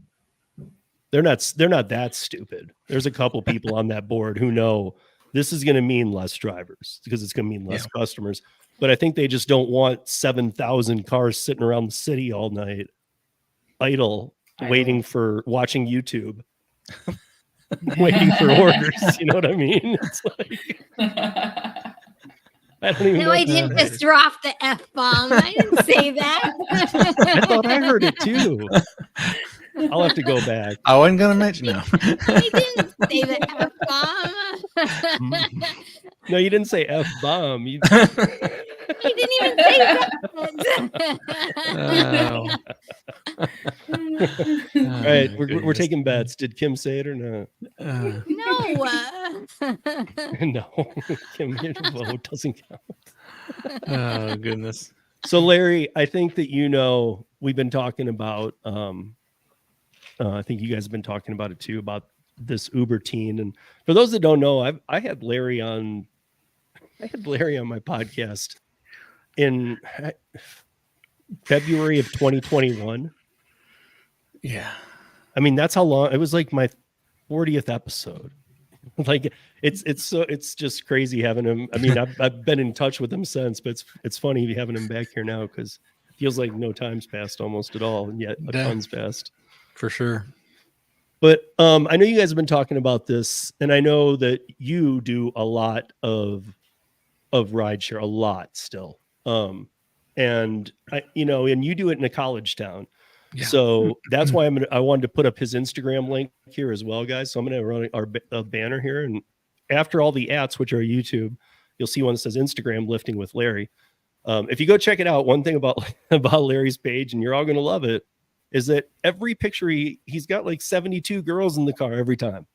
They're not that stupid. There's a couple people on that board who know this is going to mean less drivers because it's going to mean less customers. But I think they just don't want 7,000 cars sitting around the city all night, idle. Watching YouTube, waiting for orders. You know what I mean? It's like I don't even know. No, I didn't just drop the F-bomb. I didn't say that. I thought I heard it too. I'll have to go back. I wasn't going to mention no. I didn't say the F-bomb. No, you didn't say F-bomb. You I didn't even say that. All right, we're taking bets. Did Kim say it or not? No. No, Kim, your vote doesn't count. Oh goodness. So Larry, I think that we've been talking about. I think you guys have been talking about it too, about this Uber teen. And for those that don't know, I had Larry on my podcast in February of 2021. Yeah. I mean, that's how long it was, like my 40th episode. Like it's just crazy having him. I mean, I've been in touch with him since, but it's funny having him back here now because it feels like no time's passed almost at all, and yet a ton's passed. For sure. But I know you guys have been talking about this, and I know that you do a lot of rideshare, a lot still. And you do it in a college town. Yeah. So that's why I wanted to put up his Instagram link here as well, guys. So I'm going to run our banner here, and after all the ats, which are YouTube, you'll see one that says Instagram Lifting with Larry. If you go check it out, one thing about Larry's page, and you're all going to love it, is that every picture he's got like 72 girls in the car every time.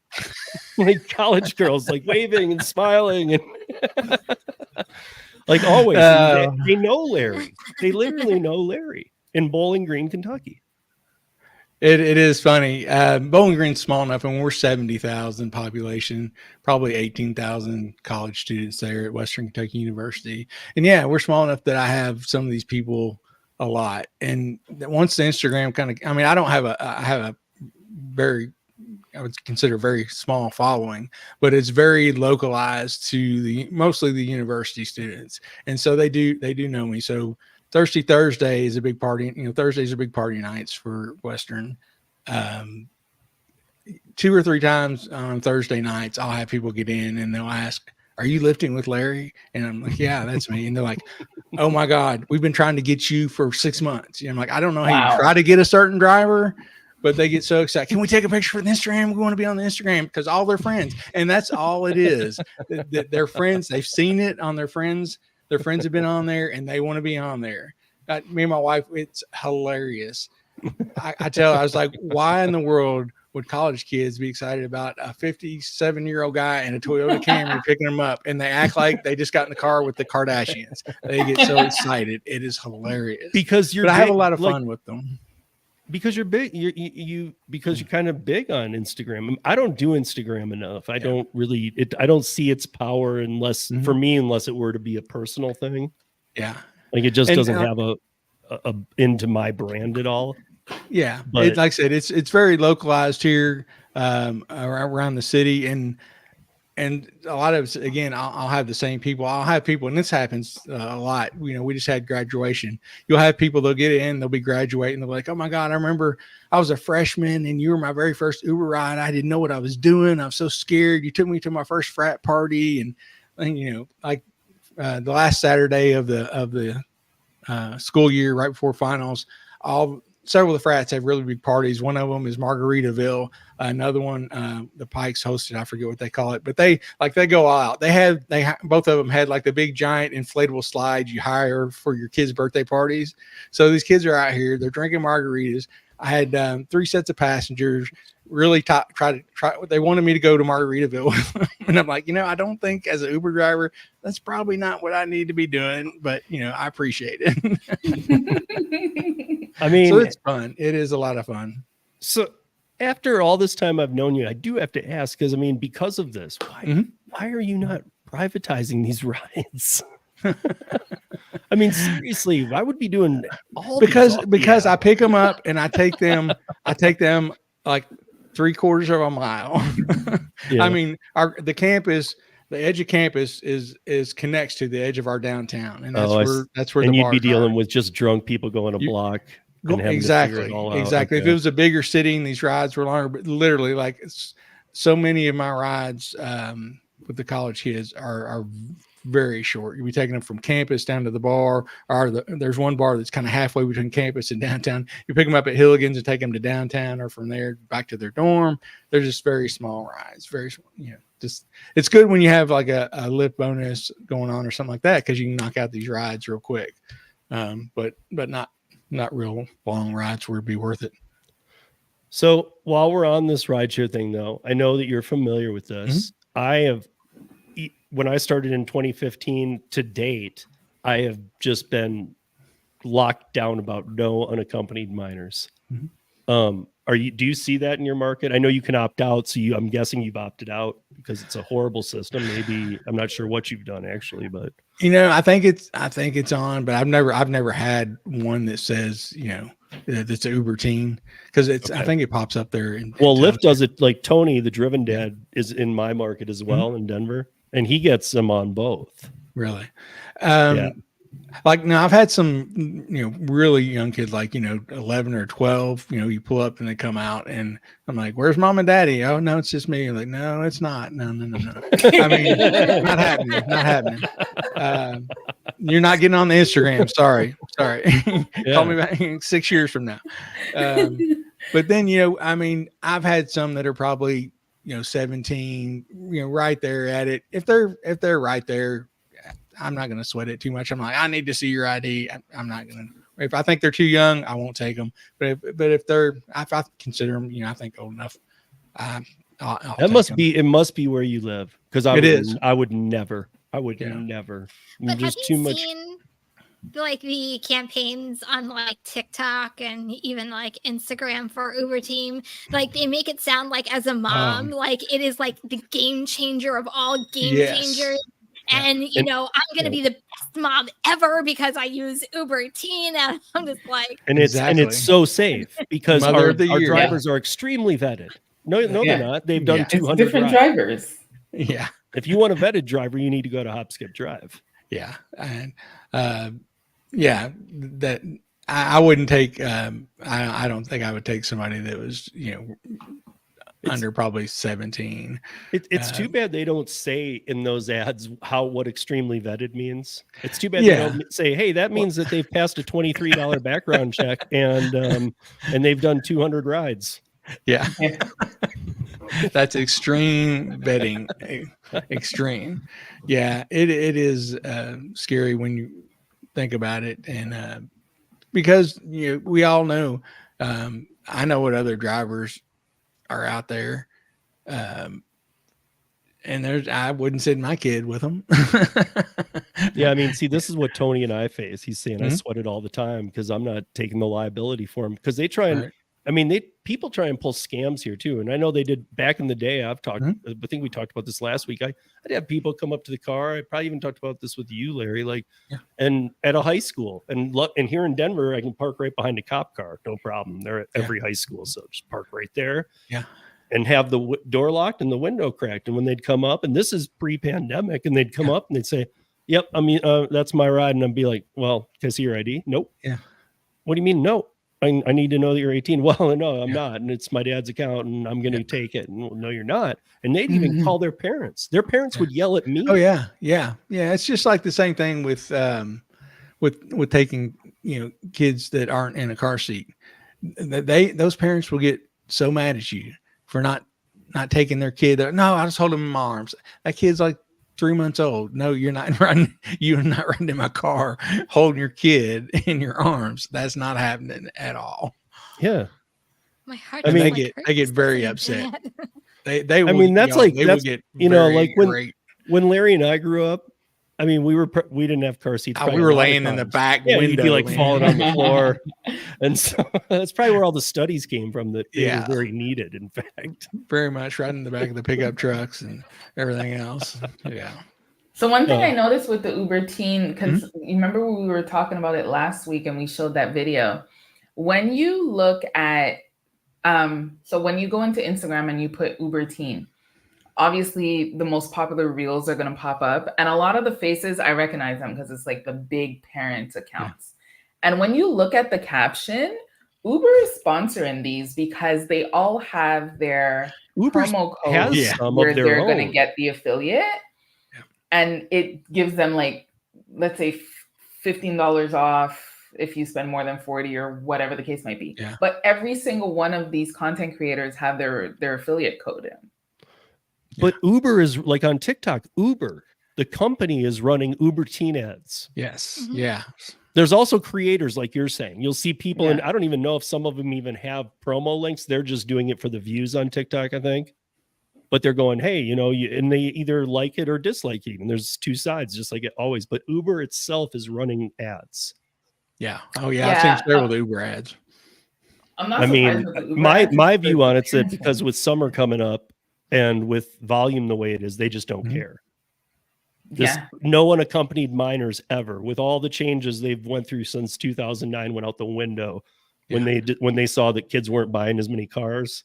Like college girls, like waving and smiling and like always. They know Larry. They literally know Larry in Bowling Green, Kentucky. It is funny. Bowling Green's small enough, and we're 70,000 population, probably 18,000 college students there at Western Kentucky University. And yeah, we're small enough that I have some of these people a lot. And once the Instagram I have a very, I would consider very small following, but it's very localized to mostly the university students. And so they do know me. So Thursday is a big party. Thursdays are big party nights for Western. 2 or 3 times on Thursday nights, I'll have people get in and they'll ask, "Are you lifting with Larry?" And I'm like, "Yeah, that's me." And they're like, "Oh my God, we've been trying to get you for 6 months." I'm like, "I don't know how you try to get a certain driver," but they get so excited. "Can we take a picture for the Instagram? We want to be on the Instagram," because all their friends, and that's all it is. Their friends, they've seen it on their friends. Their friends have been on there and they want to be on there. Me and my wife, it's hilarious. I was like, why in the world would college kids be excited about a 57-year-old guy in a Toyota Camry picking them up, and they act like they just got in the car with the Kardashians. They get so excited. It is hilarious. Because I have a lot of fun with them. Because you're big, because you're kind of big on Instagram. I don't do Instagram enough. I don't really. I don't see its power unless for me, unless it were to be a personal thing. Yeah, like it just doesn't have a into my brand at all. Yeah, but like I said, it's very localized here around the city, and a lot of, again, I'll have the same people. I'll have people, and this happens a lot. You know, we just had graduation. You'll have people, they'll get in, they'll be graduating. They'll be like, oh my God, I remember I was a freshman and you were my very first Uber ride. I didn't know what I was doing. I was so scared. You took me to my first frat party. And you know, like the last Saturday of the school year, right before finals, several of the frats have really big parties. One of them is Margaritaville. Another one, the Pikes hosted. I forget what they call it, but they go all out. Both of them had like the big giant inflatable slides you hire for your kids' birthday parties. So these kids are out here. They're drinking margaritas. I had 3 sets of passengers. Really try. They wanted me to go to Margaritaville, and I'm like, I don't think as an Uber driver that's probably not what I need to be doing. But I appreciate it. I mean, so it's fun. It is a lot of fun. So after all this time I've known you, I do have to ask, because because of this, why are you not privatizing these rides? I mean, seriously, I would be doing all because I pick them up and I take them like 3/4 of a mile. Yeah. I mean, the edge of campus is connects to the edge of our downtown, and that's where and the you'd be bars dealing are. with just drunk people going a block. Exactly. Okay. If it was a bigger city and these rides were longer, but literally, like, so many of my rides with the college kids are very short. You'll be taking them from campus down to the bar, or there's one bar that's kind of halfway between campus and downtown. You pick them up at Hilligan's and take them to downtown, or from there back to their dorm. They're just very small rides, very small, just, it's good when you have like a lift bonus going on or something like that, because you can knock out these rides real quick. But not real long rides where it'd be worth it. So while we're on this rideshare thing, though, I know that you're familiar with this. When I started in 2015 to date, I have just been locked down about no unaccompanied minors. Do you see that in your market? I know you can opt out, so I'm guessing you've opted out because it's a horrible system. Maybe I'm not sure what you've done actually, but I think it's on, but I've never had one that says that's an Uber teen, because I think it pops up there. Lyft does it. Like Tony, the Driven Dad, is in my market as well in Denver, and he gets them on both. Really? Yeah. Like, now I've had some, really young kids, like, 11 or 12, you pull up and they come out and I'm like, where's mom and daddy? Oh, no, it's just me. I'm like, no, it's not. No. I mean, not happening. You're not getting on the Instagram. Sorry. Call me back 6 years from now. But then, I've had some that are probably, 17, right there at it. If they're right there, I'm not going to sweat it too much. I'm like, I need to see your ID. I'm not going to. If I think they're too young, I won't take them. But if I consider them, I think old enough, I'll it must be where you live, because I would never. But just have too you much. seen like the campaigns on like TikTok and even like Instagram for Uber Team? Like, they make it sound like, as a mom, like it is like the game changer of all game changers. And, I'm going to be the best mom ever because I use Uber Teen. And I'm just like, and it's so safe, because our drivers are extremely vetted. No, they're not. They've done 200 different drivers. Yeah. If you want a vetted driver, you need to go to Hop Skip Drive. Yeah. And, that I wouldn't take, I don't think I would take somebody that was, under probably 17. It's too bad they don't say in those ads what extremely vetted means. It's too bad they don't say, hey, that means that they've passed a $23 background check and they've done 200 rides. Yeah. That's extreme vetting. Extreme. Yeah, it is scary when you think about it, and because we all know, I know what other drivers are out there. And I wouldn't send my kid with them. Yeah, I mean, see, this is what Tony and I face. He's saying I Mhm. sweat it all the time because I'm not taking the liability for him, because they try and Right. I mean, people try and pull scams here too. And I know they did back in the day. I think we talked about this last week. I'd have people come up to the car. I probably even talked about this with you, Larry, like, Yeah. and at a high school, and here in Denver, I can park right behind a cop car. No problem. They're at every high school. So just park right there. Yeah. And have the door locked and the window cracked. And when they'd come up, and this is pre-pandemic, and they'd come up and they'd say, "Yep, I mean, that's my ride." And I'd be like, "Well, can I see your ID?" "Nope." Yeah. "What do you mean, no? I need to know that you're 18. "Well, no, I'm not, and it's my dad's account, and I'm going to take it." "And, no, you're not." And they'd even call their parents. Their parents would yell at me. Oh yeah. It's just like the same thing with taking, kids that aren't in a car seat. Those parents will get so mad at you for not taking their kid. No, I just hold him in my arms. That kid's like 3 months old. No, you're not running. You're not running in my car holding your kid in your arms. That's not happening at all. Yeah. My heart. I mean, they get very upset. They will, I mean, that's they will that's, get like great. when Larry and I grew up, I mean, we didn't have car seats. We were laying in the back window. You'd be like man. falling on the floor. And so that's probably where all the studies came from, that they Yeah. were very needed, in fact. Very much right in the back of the pickup trucks and everything else. Yeah. So one thing I noticed with the Uber Teen, because you remember when we were talking about it last week and we showed that video, when you look at, so when you go into Instagram and you put Uber Teen, obviously the most popular reels are going to pop up. And a lot of the faces, I recognize them because it's like the big parent accounts. Yeah. And when you look at the caption, Uber is sponsoring these because they all have their promo codes where they're going to get the affiliate. Yeah. And it gives them, like, let's say $15 off if you spend more than 40 or whatever the case might be. Yeah. But every single one of these content creators have their affiliate code in. But Uber is like on TikTok. Uber, the company, is running Uber Teen ads. Yes. Mm-hmm. Yeah. There's also creators, like you're saying. You'll see people, and I don't even know if some of them even have promo links. They're just doing it for the views on TikTok, I think. But they're going, hey, and they either like it or dislike it. And there's two sides, just like it always. But Uber itself is running ads. Yeah. Oh yeah. I've seen several Uber ads. I mean, my view on it's that because with summer coming up, and with volume the way it is, they just don't care. No unaccompanied minors ever, with all the changes they've went through since 2009 went out the window when they saw that kids weren't buying as many cars.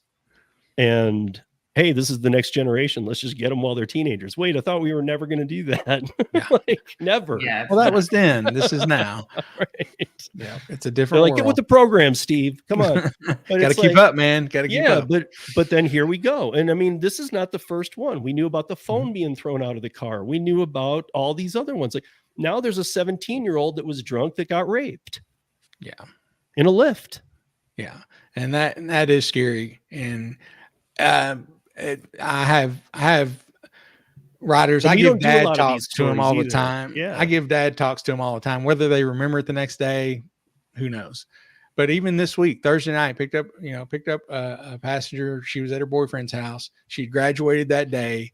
And hey, this is the next generation. Let's just get them while they're teenagers. Wait, I thought we were never going to do that. Like, never. Yeah. Well, that was then. This is now. Right. Yeah. It's a different world. Get with the program, Steve. Come on. Got to keep up, man. Got to keep up. But then here we go. And I mean, this is not the first one. We knew about the phone being thrown out of the car. We knew about all these other ones. Like, now there's a 17-year-old that was drunk that got raped. Yeah. In a lift. Yeah. And that is scary. And I have riders. I give dad talks to them all the time. Yeah. I give dad talks to them all the time. Whether they remember it the next day, who knows? But even this week, Thursday night, picked up a passenger. She was at her boyfriend's house. She graduated that day.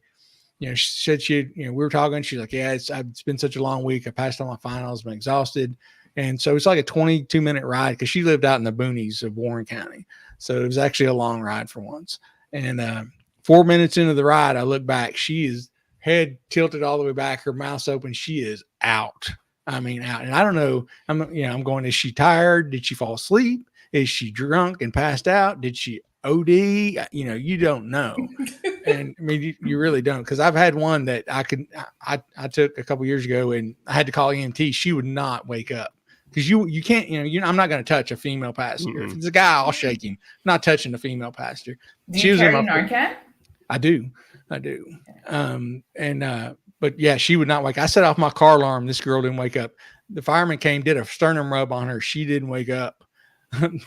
She said we were talking. She's like, yeah, it's been such a long week. I passed all my finals. I'm exhausted. And so it's like a 22-minute ride because she lived out in the boonies of Warren County. So it was actually a long ride for once. And 4 minutes into the ride, I look back. She is head tilted all the way back, her mouth's open. She is out. I mean, out. And I don't know. I'm going, is she tired? Did she fall asleep? Is she drunk and passed out? Did she OD? You don't know. And I mean, you really don't. Because I've had one that I took a couple years ago, and I had to call EMT. She would not wake up. Because you can't, I'm not going to touch a female passenger. If it's a guy, I'll shake him. I'm not touching a female passenger. Do you carry Narcan? I do. But yeah, she would not wake. I set off my car alarm. This girl didn't wake up. The fireman came, did a sternum rub on her. She didn't wake up.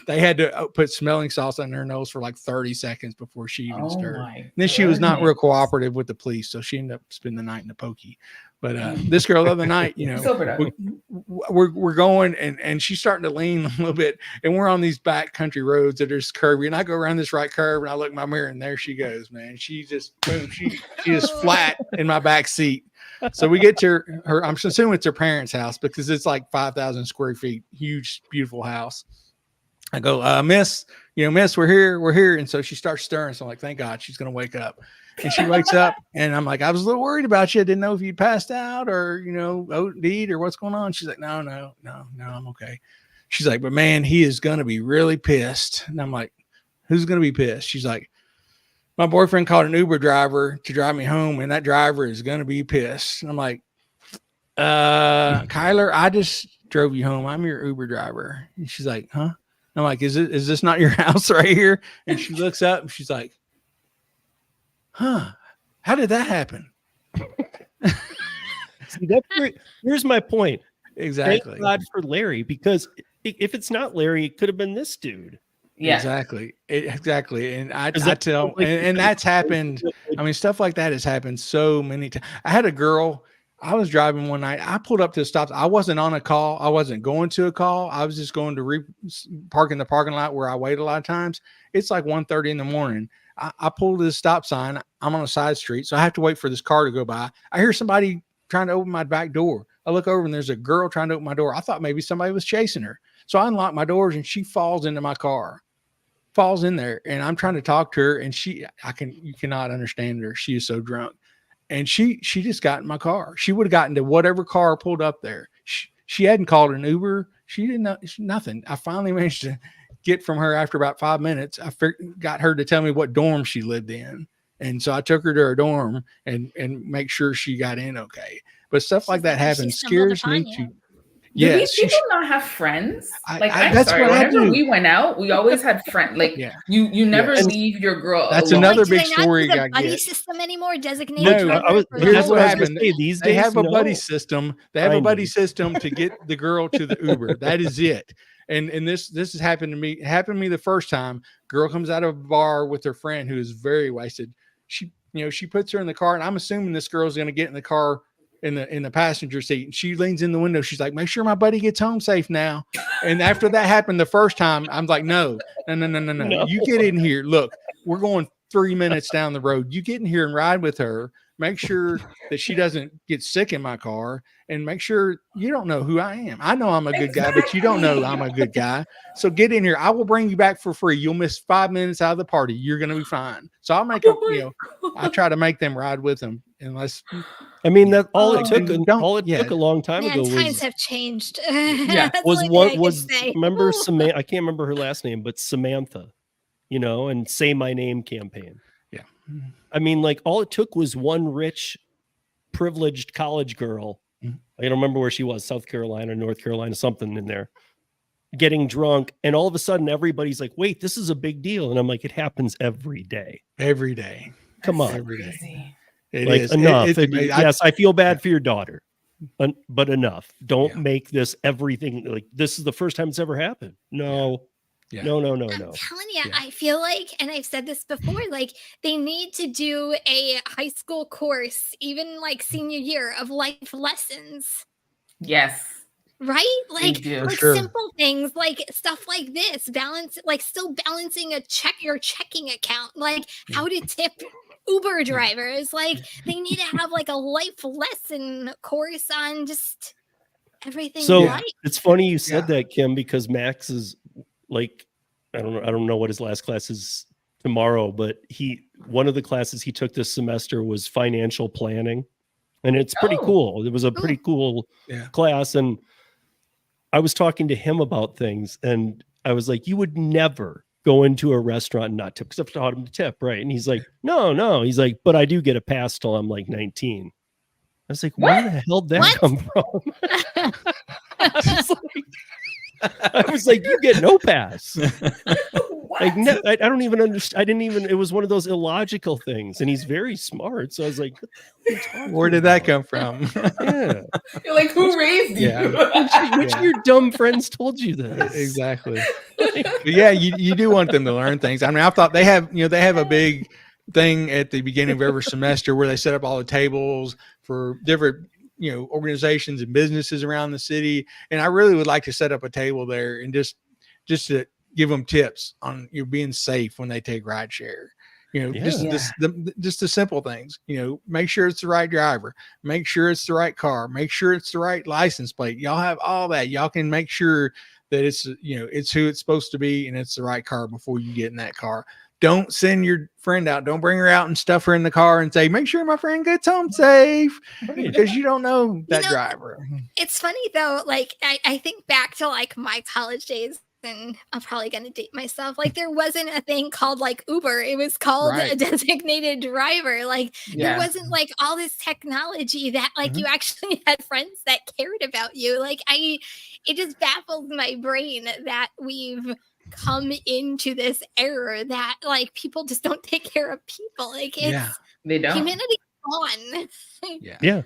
they had to put smelling salts on her nose for like 30 seconds before she even stirred. My Then she was not real goodness. cooperative with the police, so she ended up spending the night in the pokey. But this girl the other night, you know, So productive. we're going and she's starting to lean a little bit, and we're on these back country roads that are just curvy, and I go around this right curve and I look in my mirror and there she goes, man. She just boom, she is flat in my back seat. So we get to her, I'm assuming it's her parents' house because it's like 5,000 square feet, huge, beautiful house. I go, miss, we're here. And so she starts stirring. So I'm like, thank God she's going to wake up. And she wakes up and I'm like, I was a little worried about you. I didn't know if you'd passed out or, OD'd or what's going on. She's like, no, I'm okay. She's like, but man, he is going to be really pissed. And I'm like, who's going to be pissed? She's like, my boyfriend called an Uber driver to drive me home, and that driver is going to be pissed. And I'm like, Kyler, I just drove you home. I'm your Uber driver. And she's like, huh? I'm like, is this not your house right here? And she looks up and she's like, huh, how did that happen? See, here's my point. Exactly. Thank God for Larry, because if it's not Larry, it could have been this dude. Yeah. Exactly. And I that- tell, like- and that's happened. I mean, stuff like that has happened so many times. I had a girl, I was driving one night. I pulled up to the stop. I wasn't on a call. I wasn't going to a call. I was just going to park in the parking lot where I wait a lot of times. It's like 1:30 in the morning. I pulled to the stop sign. I'm on a side street, so I have to wait for this car to go by. I hear somebody trying to open my back door. I look over and there's a girl trying to open my door. I thought maybe somebody was chasing her. So I unlock my doors and she falls into my car. Falls in there, and I'm trying to talk to her, and you cannot understand her. She is so drunk, and she just got in my car. She would have gotten to whatever car pulled up there. She hadn't called an Uber. She didn't know nothing. I finally managed to get from her after about 5 minutes. I got her to tell me what dorm she lived in, and so I took her to her dorm and make sure she got in okay. But stuff like that happens. Scares me too. Do Yeah, these people not have friends? I'm that's sorry. what I Whenever do. we went out, we always had friends. Like you never leave your girl. That's alone. another do big they not story use a I buddy get. system anymore, designated No, driver for here's the what whole- happened. These They days, have a no. buddy system. They have a I buddy know. system to get the girl to the Uber. That is it. And this has happened to me. It happened to me the first time. Girl comes out of a bar with her friend who is very wasted. She puts her in the car, and I'm assuming this girl's going to get in the car in the passenger seat. And she leans in the window. She's like, make sure my buddy gets home safe now. And after that happened the first time, I'm like, no. You get in here. Look, we're going 3 minutes down the road. You get in here and ride with her. Make sure that she doesn't get sick in my car, and make sure you don't know who I am. I know I'm a good guy, but you don't know I'm a good guy. So get in here. I will bring you back for free. You'll miss 5 minutes out of the party. You're going to be fine. So I'll make I try to make them ride with them unless. I mean, that all it And took. don't- All it yeah. took a long time Man, ago times was have changed. Yeah. That's was the only what thing I was can say. remember Ooh. Samantha. I can't remember her last name, but Samantha, and Say My Name campaign. Yeah. I mean, like all it took was one rich, privileged college girl. Mhm. I don't remember where she was, South Carolina, North Carolina, something in there, getting drunk, and all of a sudden everybody's like, "Wait, this is a big deal," and I'm like, "It happens every day. Every day. Come on." Every day. Crazy. It Like is. enough. It's amazing. Yes, I feel bad for your daughter, but enough. Don't Yeah. make this everything. Like this is the first time it's ever happened. No, Yeah. no. I'm telling you, Yeah. I feel like, and I've said this before, like they need to do a high school course, even like senior year, of life lessons, Yes. right? Like, do. like Sure. simple things, like stuff like this, still balancing your checking account, like how to tip Uber drivers. Like they need to have like a life lesson course on just everything. So in life. it's funny you said Yeah. that, Kim, because Max is like, I don't know what his last class is tomorrow, but one of the classes he took this semester was financial planning, and it's pretty Oh. cool. It was a pretty cool Yeah. class, and I was talking to him about things, and I was like, you would never go into a restaurant and not tip, because I've taught him to tip, right? And he's like, no. He's like, but I do get a pass till I'm like 19. I was like, where What? the hell did that What? come from? I was like, I was like, you get no pass. What? Like, no, I don't even understand. I didn't even, it was one of those illogical things. And he's very smart. So I was like, what are you talking Where did that about? come from? Yeah. You're like, who raised you? Yeah. Which of your dumb friends told you this? Exactly. But yeah, you do want them to learn things. I mean, I thought they have a big thing at the beginning of every semester where they set up all the tables for different organizations and businesses around the city. And I really would like to set up a table there and just to give them tips on being safe when they take rideshare. Just the simple things. Make sure it's the right driver. Make sure it's the right car. Make sure it's the right license plate. Y'all have all that. Y'all can make sure that it's it's who it's supposed to be and it's the right car before you get in that car. Don't send your friend out. Don't bring her out and stuff her in the car and say, make sure my friend gets home safe, because you don't know that driver. It's funny though. Like I think back to like my college days, and I'm probably going to date myself. Like there wasn't a thing called like Uber. It was called a designated driver. Like there wasn't like all this technology that like you actually had friends that cared about you. Like it just baffles my brain that we've come into this era that like people just don't take care of people. Like they don't. Humanity gone. Yeah.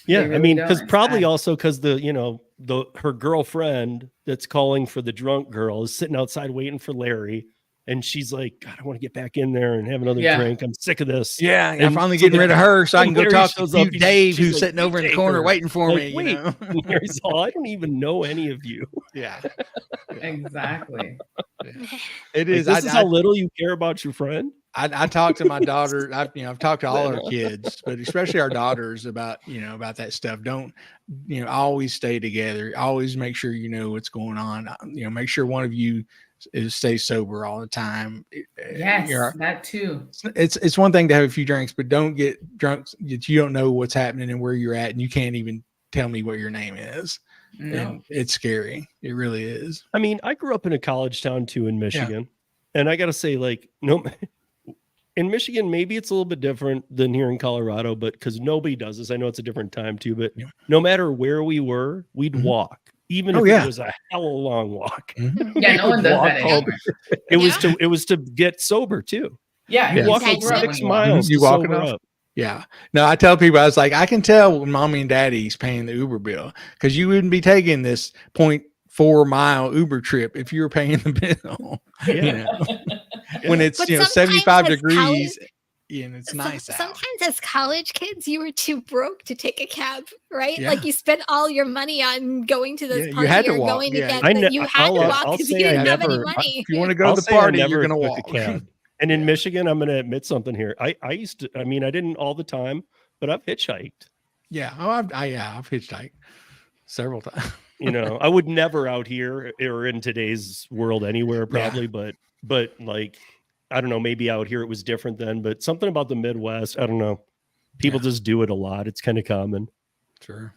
Really, I mean, don't. because probably also because her girlfriend that's calling for the drunk girl is sitting outside waiting for Larry, and she's like, God, I want to get back in there and have another drink. I'm sick of this. Yeah, and I'm finally getting rid of her so I can go talk to Larry Dave, who's like, sitting over in the corner waiting for me. Wait, Larry's all, I don't even know any of you. Yeah. Exactly. It is. This is how little you care about your friend. I talk to my daughter. I've talked to all our kids, but especially our daughters about that stuff. Don't always stay together. Always make sure you know what's going on. Make sure one of you stays sober all the time. Yes, that too. It's one thing to have a few drinks, but don't get drunk that you don't know what's happening and where you're at, and you can't even tell me what your name is. No. And it's scary. It really is. I mean, I grew up in a college town too in Michigan, and I got to say, like, in Michigan, maybe it's a little bit different than here in Colorado, but because nobody does this. I know it's a different time too, but no matter where we were, we'd walk, even if it was a hell of a long walk. Yeah, no one does that anymore. It was to get sober too. Yeah, you walk like 6 miles. You walk enough. Yeah. No, I tell people, I was like, I can tell when mommy and daddy's paying the Uber bill, because you wouldn't be taking this 0.4 mile Uber trip if you were paying the bill. When it's 75 degrees and it's nice out. Sometimes as college kids, you were too broke to take a cab, right? Like you spent all your money on going to this party. You had to or walk. Going to get you had to walk because you didn't have any money. If you want to go to the party, you're going to walk. A cab. And in Michigan, I'm going to admit something here. I used to, I didn't all the time, but I've hitchhiked. Yeah. Oh, I've hitchhiked several times. I would never out here or in today's world anywhere probably, but like, I don't know, maybe out here it was different then, but something about the Midwest, I don't know. People just do it a lot. It's kind of common. Sure.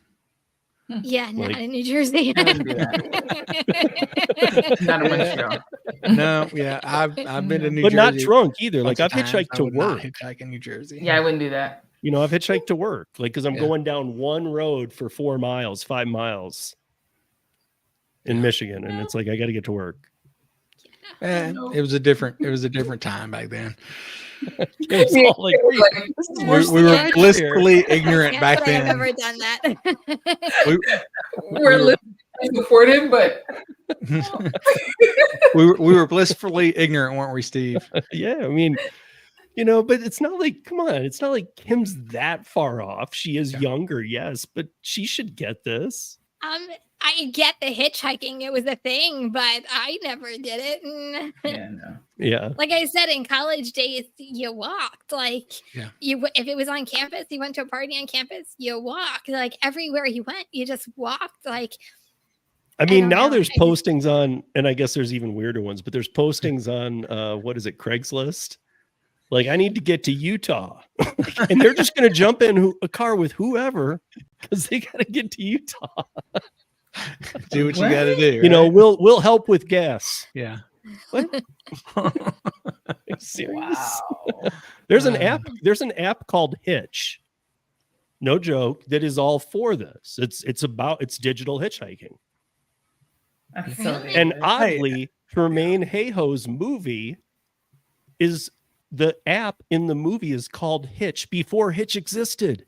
Yeah, not in New Jersey. Not in Montreal. No, yeah, I've been to New Jersey, but not drunk either. Like I've hitchhiked to work. Hitchhike in New Jersey. Yeah, I wouldn't do that. I've hitchhiked to work, like because I'm going down one road for 5 miles in Michigan, and it's like I got to get to work. It was a different time back then. It was all like, we were blissfully ignorant back then. I've never done that. We were listening to support him, but we were blissfully ignorant, weren't we, Steve? Yeah, I mean, but it's not like, come on, it's not like Kim's that far off. She is younger, yes, but she should get this. I get the hitchhiking; it was a thing, but I never did it. Yeah. Like I said, in college days, you walked. Like if it was on campus, you went to a party on campus, you walked. Like everywhere you went, you just walked. Like now there's postings on, and I guess there's even weirder ones, but there's postings on what is it, Craigslist? Like I need to get to Utah, and they're just going to jump in a car with whoever because they got to get to Utah. Do what you got to do. Right? We'll help with gas. Yeah. What? Are you serious? Wow. There's an app called Hitch. No joke. That is all for this. It's digital hitchhiking. That's so Really? And dangerous. oddly, Tremaine Hayhoe's movie is the app in the movie is called Hitch before Hitch existed.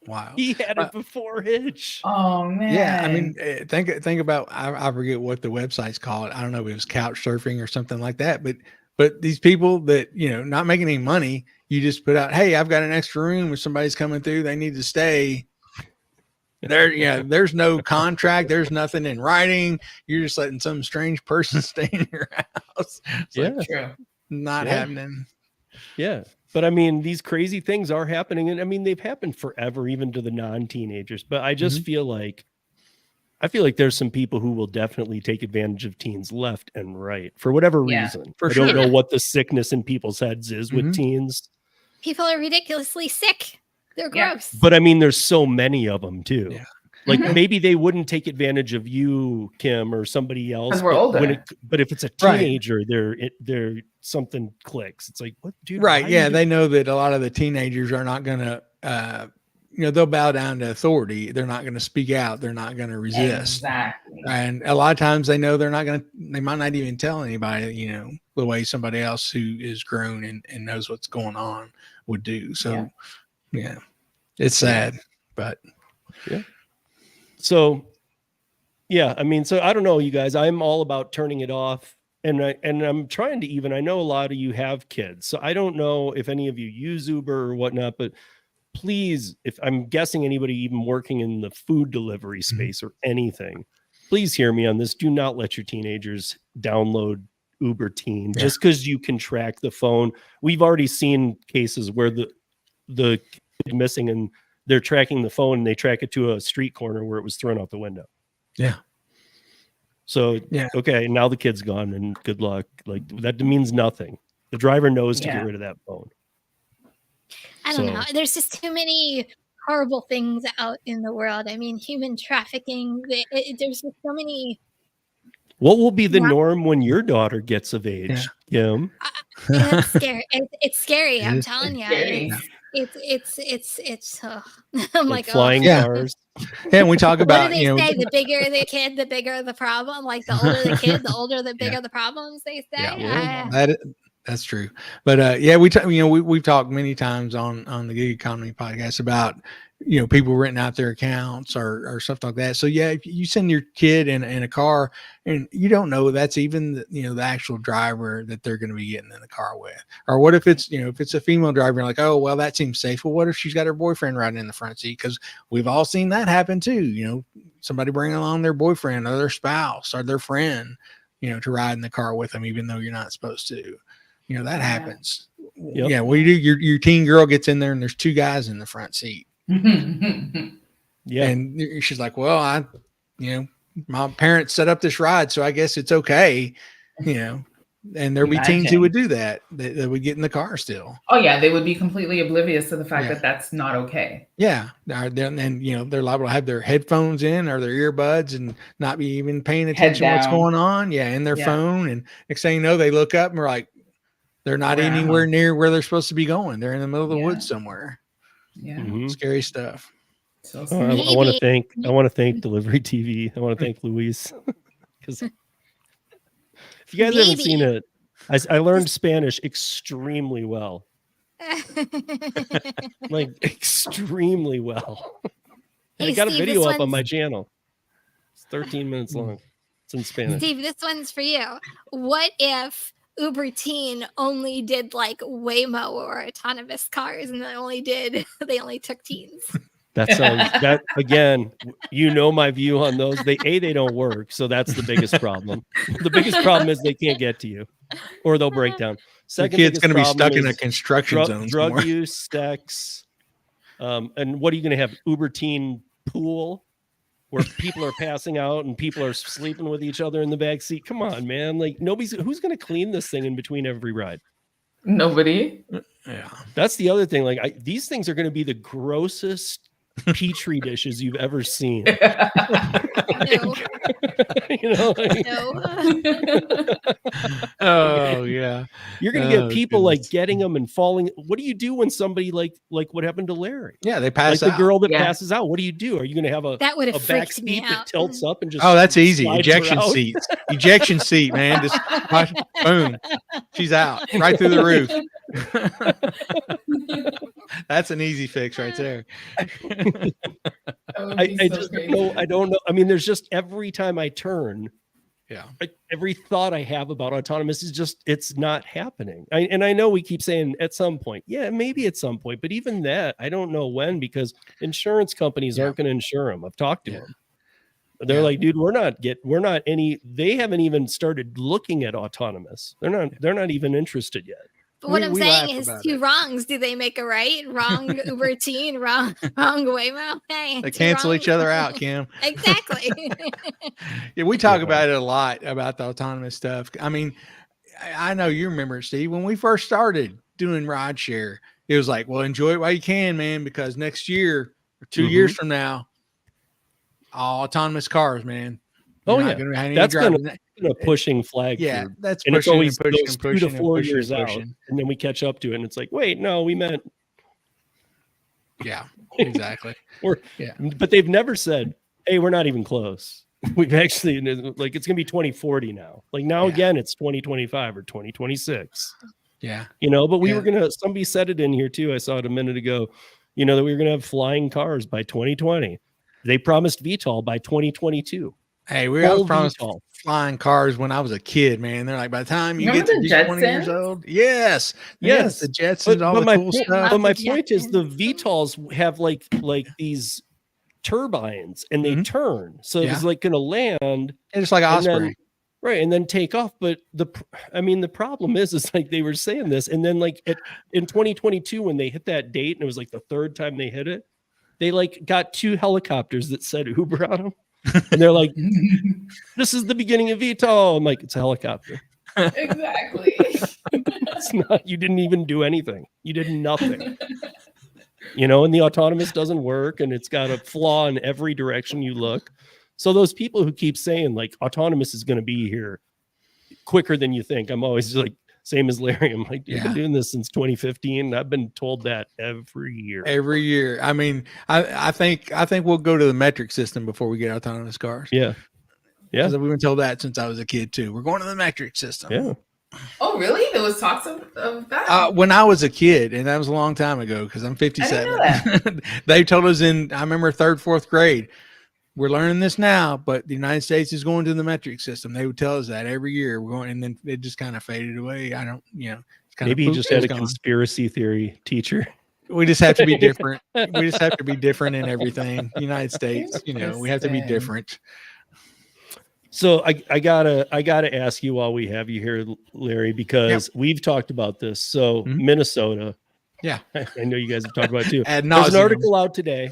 Wow. He had it before Hitch. Oh man. Yeah, I mean, think about I forget what the website's called. I don't know if it was couch surfing or something like that. But these people that not making any money, you just put out, hey, I've got an extra room. If somebody's coming through, they need to stay. There's no contract. There's nothing in writing. You're just letting some strange person stay in your house. It's Yeah. like, True. not Yeah. happening. Yeah. But I mean, these crazy things are happening. And I mean, they've happened forever, even to the non-teenagers. But I just feel like there's some people who will definitely take advantage of teens left and right for whatever Yeah, reason. for I don't sure. know what the sickness in people's heads is with teens. People are ridiculously sick. They're Yeah. gross. But I mean, there's so many of them too. Yeah. Like maybe they wouldn't take advantage of you, Kim, or somebody else. 'Cause we're but older. But if it's a Right. teenager, they're something clicks. It's like, what, dude? Right. why Yeah. you They know that a lot of the teenagers are not going to, they'll bow down to authority. They're not going to speak out. They're not going to resist. Exactly. And a lot of times they know they're not going to, they might not even tell anybody, the way somebody else who is grown and knows what's going on would do. So, yeah, it's sad, but So, yeah, I mean, so I don't know, you guys. I'm all about turning it off, and I'm trying to even. I know a lot of you have kids, so I don't know if any of you use Uber or whatnot. But please, if I'm guessing anybody even working in the food delivery space or anything, please hear me on this. Do not let your teenagers download Uber Teen just because you can track the phone. We've already seen cases where the kid missing and they're tracking the phone and they track it to a street corner where it was thrown out the window. yeah. So, okay, now the kid's gone and good luck. Like that means nothing. The driver knows to get rid of that phone. I don't know. There's just too many horrible things out in the world. I mean, human trafficking. There's just so many. What will be the norm when your daughter gets of age, Kim? That's scary. It's scary. I'm is telling you. scary. It's I'm like, flying cars. Yeah, and we talk about, what do they say? The bigger the kid, the bigger the problem. Like the older the kid, the older, the bigger the problems. They say. That's true. But we've talked many times on the Gig Economy podcast about people renting out their accounts or stuff like that. So if you send your kid in a car and you don't know that's even the actual driver that they're going to be getting in the car with, or what if it's if it's a female driver, you're like, oh well, that seems safe. Well, what if she's got her boyfriend riding in the front seat? Because we've all seen that happen too. Somebody bringing along their boyfriend or their spouse or their friend, to ride in the car with them, even though you're not supposed to. That happens. Yep. Yeah. Well, your teen girl gets in there and there's two guys in the front seat. Yeah. And she's like, well, my parents set up this ride, so I guess it's okay. And there'll be teens who would do that. They would get in the car still. Oh yeah. They would be completely oblivious to the fact that that's not okay. Yeah. And they're liable to have their headphones in or their earbuds and not be even paying attention to what's going on. Yeah. In their phone. And next thing you know, they look up and we're like, they're not anywhere near where they're supposed to be going. They're in the middle of the woods somewhere. Yeah. Mm-hmm. Scary stuff. So I want to thank Delivery TV. I want to thank Luis because if you guys haven't seen it, I learned Spanish extremely well, like extremely well. And I got a video up on my channel. It's 13 minutes long. It's in Spanish. Steve, this one's for you. What if Uber Teen only did like Waymo or autonomous cars, and they only took teens? That sounds that again, my view on those. They don't work, so that's the biggest problem. The biggest problem is they can't get to you, or they'll break down. Second, the kid's going to be stuck in a construction zone. Drug use, sex, and what are you going to have? Uber Teen pool, where people are passing out and people are sleeping with each other in the back seat. Come on, man! Like who's going to clean this thing in between every ride? Nobody. Yeah, that's the other thing. Like these things are going to be the grossest petri dishes you've ever seen. No. You know, like, No. Oh yeah. you're going to get Oh, people like goodness. getting them and falling. What do you do when somebody like what happened to Larry? Yeah, they Like pass the out. girl that Yeah. passes out. What do you do? Are you going to have That would a have back freaked me seat that out. tilts up and just Oh, that's easy. slides her Ejection out? seats. Ejection seat, man. Just boom. She's out right through the roof. That's an easy fix right there. That would I be so just crazy. know. I don't know. I mean, there's just every time I turn, Yeah. every thought I have about autonomous is just, it's not happening. And I know we keep saying at some point, yeah, maybe at some point, but even that, I don't know when, because insurance companies Yeah. aren't going to insure them. I've talked to Yeah. them. They're Yeah. like, dude, they haven't even started looking at autonomous. They're not even interested yet. But what I'm We saying laugh is about two it. wrongs. Do they make a right? Wrong Uber teen, wrong Waymo. Hey, They two cancel each wrongs. other out, Kim. Exactly. Yeah, we talk Yeah. about it a lot about the autonomous stuff. I mean, I know you remember it, Steve. When we first started doing rideshare, it was like, well, enjoy it while you can, man, because next year or 2 years from now, all autonomous cars, man. Oh, You're yeah. not gonna have any That's been driving. a pushing flag. Yeah, for, that's and it's pushing always and pushing those and 2 pushing to and 4 pushing years and out, pushing. and then we catch up to it, and it's like, wait, no, we meant. Yeah, exactly. Yeah. But they've never said, hey, we're not even close. We've actually, like, it's gonna be 2040 now. Like now Yeah. again, it's 2025 or 2026. Yeah. You know, but we Yeah. were gonna. Somebody said it in here too. I saw it a minute ago. You know that we were gonna have flying cars by 2020. They promised VTOL by 2022. Hey, we all Full promised VTOL. flying cars when I was a kid, man. They're like, by the time you Remember get to the be 20 years Jetsons? old, yes, the Jetsons, all the cool stuff. But my The point is, the Jetsons. VTOLs have like these turbines, and they Mhm. turn, so Yeah. it's like going to land, And it's like and Osprey. then right, and then take off. But the problem is like they were saying this, and then like in 2022 when they hit that date, and it was like the third time they hit it, they like got 2 helicopters that said Uber on them, and they're like, "This is the beginning of VTOL." I'm like, "It's a helicopter. Exactly. It's not. You didn't even do anything. You did nothing." You know, and the autonomous doesn't work, and it's got a flaw in every direction you look. So those people who keep saying like autonomous is going to be here quicker than you think, I'm always like, same as Larry. I'm like, you've been doing this since 2015. I've been told that every year. Every year. I mean, I think we'll go to the metric system before we get autonomous cars. Yeah. Yeah. 'Cause we've been told that since I was a kid too. We're going to the metric system. Yeah. Oh, really? There was talks of that. When I was a kid, and that was a long time ago because I'm 57. They told us I remember 3rd, 4th grade, we're learning this now, but the United States is going to the metric system. They would tell us that every year. We're going, and then it just kind of faded away. I don't, it's kind Maybe of he just had a conspiracy theory teacher. We just have to be different. We just have to be different in everything. United States, we have to be different. So I gotta ask you while we have you here, Larry, because we've talked about this. So Minnesota, yeah, I know you guys have talked about it too. Ad There's an nauseam. article out today,